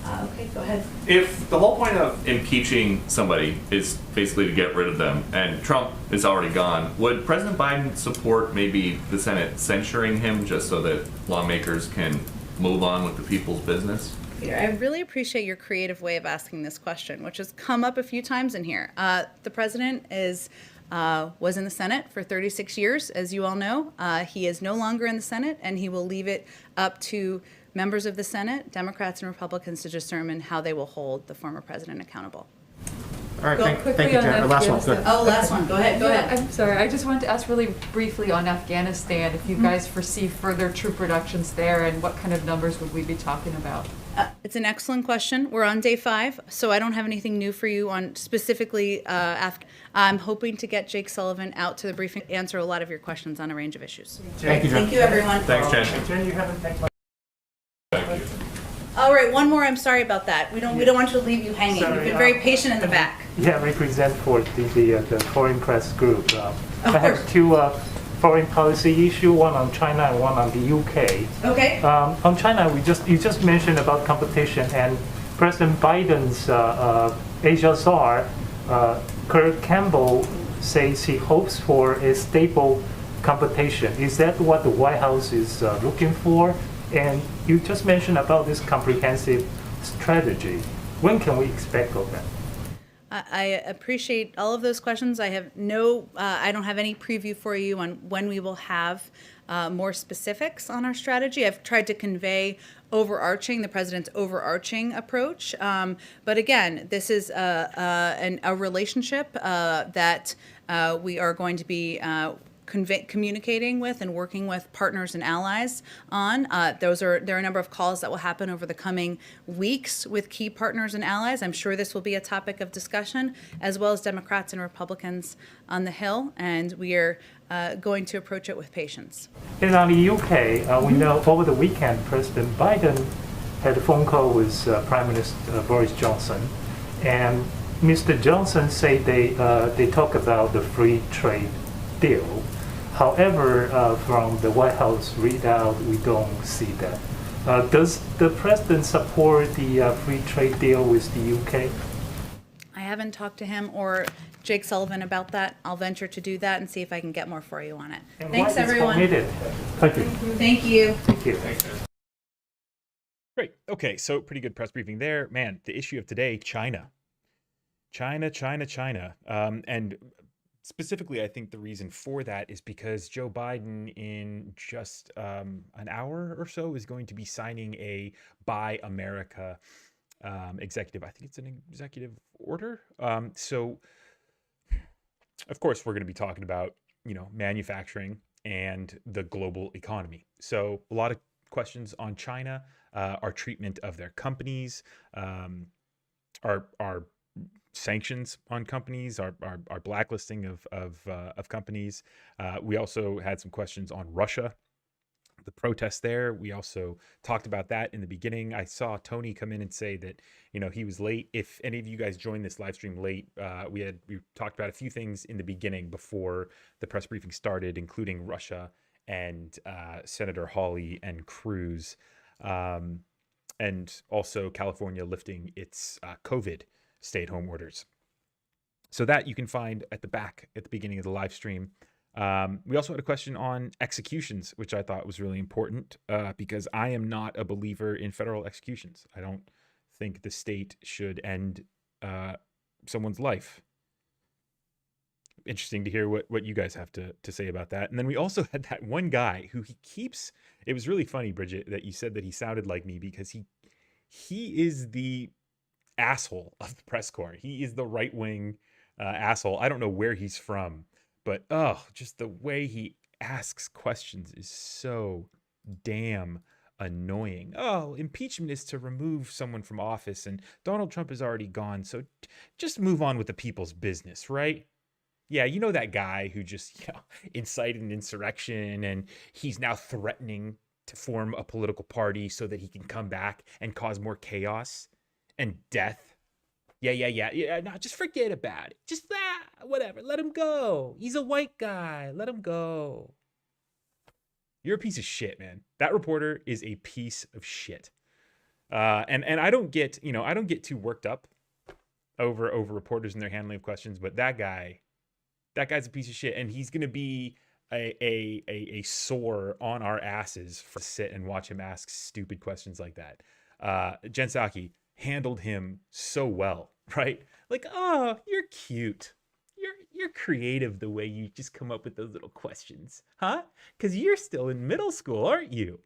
Okay, go ahead. If the whole point of impeaching somebody is basically to get rid of them, and Trump is already gone, would President Biden support maybe the Senate censuring him just so that lawmakers can move on with the people's business? Peter, I really appreciate your creative way of asking this question, which has come up a few times in here. The president was in the Senate for 36 years, as you all know. He is no longer in the Senate, and he will leave it up to members of the Senate, Democrats and Republicans, to determine how they will hold the former president accountable. All right, thank you, Jen. Last one, good. Oh, last one. Go ahead. I'm sorry. I just wanted to ask really briefly on Afghanistan, if you guys foresee further troop reductions there, and what kind of numbers would we be talking about? It's an excellent question. We're on day 5, so I don't have anything new for you on specifically I'm hoping to get Jake Sullivan out to the briefing, answer a lot of your questions on a range of issues. Thank you, Jen. Thank you, everyone. Thanks, Jen. Jen, you haven't thanked my... All right, one more. I'm sorry about that. We don't want you to leave you hanging. Sorry, You've been very patient in the back. Yeah, represent for the foreign press group. I course. have two foreign policy issue, one on China and one on the UK. Okay. On China, you just mentioned about competition, and President Biden's Asia czar, Kurt Campbell, says he hopes for a stable competition. Is that what the White House is looking for? And you just mentioned about this comprehensive strategy. When can we expect of that? I appreciate all of those questions. I don't have any preview for you on when we will have more specifics on our strategy. I've tried to convey the president's overarching approach. But again, this is a relationship that we are going to be communicating with and working with partners and allies on. There are a number of calls that will happen over the coming weeks with key partners and allies. I'm sure this will be a topic of discussion, as well as Democrats and Republicans on the Hill, and we are going to approach it with patience. And on the UK, we know over the weekend, President Biden had a phone call with Prime Minister Boris Johnson, and Mr. Johnson said they talk about the free trade deal. However, from the White House readout, we don't see that. Does the president support the free trade deal with the UK? I haven't talked to him or Jake Sullivan about that. I'll venture to do that and see if I can get more for you on it. And Thanks, what is everyone. committed? Thank you. Thank you. Thank you. Great. Okay, so pretty good press briefing there. Man, the issue of today, China. China. And specifically, I think the reason for that is because Joe Biden, in just an hour or so, is going to be signing a Buy America executive. I think it's an executive order. So, of course, we're going to be talking about, manufacturing and the global economy. So a lot of questions on China, our treatment of their companies, our sanctions on companies, our blacklisting of companies. We also had some questions on Russia, the protests there. We also talked about that in the beginning. I saw Tony come in and say that, he was late. If any of you guys joined this live stream late, we talked about a few things in the beginning before the press briefing started, including Russia and Senator Hawley and Cruz, and also California lifting its COVID stay-at-home orders. So that you can find at the beginning of the live stream. We also had a question on executions, which I thought was really important because I am not a believer in federal executions. I don't think the state should end someone's life. Interesting to hear what you guys have to say about that. And then we also had that one guy who it was really funny, Bridget, that you said that he sounded like me because he is the asshole of the press corps. He is the right-wing asshole. I don't know where he's from, but just the way he asks questions is so damn annoying. Oh, impeachment is to remove someone from office, and Donald Trump is already gone, so just move on with the people's business, right? Yeah, that guy who just incited an insurrection, and he's now threatening to form a political party so that he can come back and cause more chaos and death. Yeah. No, just forget about it. Just whatever. Let him go. He's a white guy. Let him go. You're a piece of shit, man. That reporter is a piece of shit. And I don't get too worked up over reporters and their handling of questions, but that guy's a piece of shit, and he's gonna be a sore on our asses for sit and watch him ask stupid questions like that. Jen Psaki handled him so well, right? Like, oh, you're cute. You're creative the way you just come up with those little questions, huh? Because you're still in middle school, aren't you?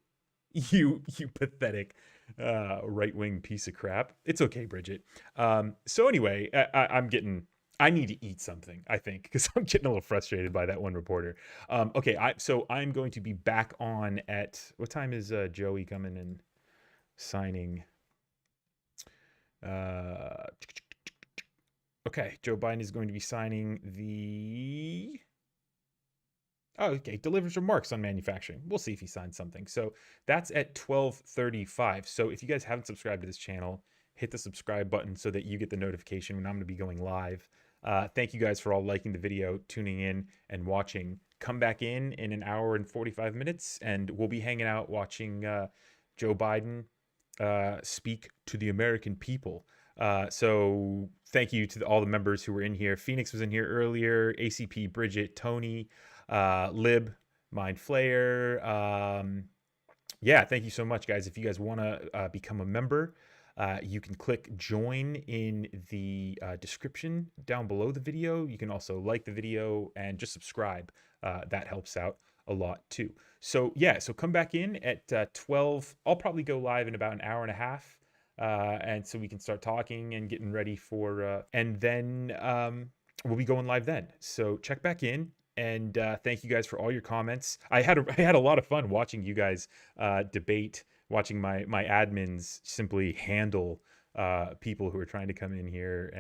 You pathetic right-wing piece of crap. It's okay, Bridget. So anyway, I need to eat something, I think, because I'm getting a little frustrated by that one reporter. Okay, so I'm going to be back on at, what time is Joey coming and signing? Okay, Joe Biden is going to be signing delivers remarks on manufacturing. We'll see if he signs something. So that's at 12:35. So if you guys haven't subscribed to this channel, hit the subscribe button so that you get the notification when I'm going to be going live. Thank you guys for all liking the video, tuning in, and watching. Come back in an hour and 45 minutes, and we'll be hanging out watching Joe Biden speak to the American people. So thank you to all the members who were in here. Phoenix was in here earlier, ACP, Bridget, Tony, Lib, Mind Flayer. Thank you so much, guys. If you guys want to become a member, you can click join in the description down below the video. You can also like the video and just subscribe. That helps out a lot too. So come back in at 12. I'll probably go live in about an hour and a half. And so we can start talking and getting ready for, and then we'll be going live then. So check back in, and thank you guys for all your comments. I had a lot of fun watching you guys debate, watching my admins simply handle people who are trying to come in here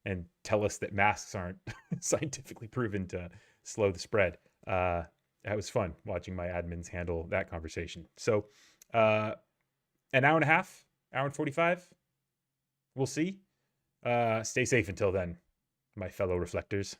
and tell us that masks aren't scientifically proven to slow the spread. That was fun watching my admins handle that conversation. So, an hour and a half, hour and 45. We'll see. Stay safe until then, my fellow reflectors.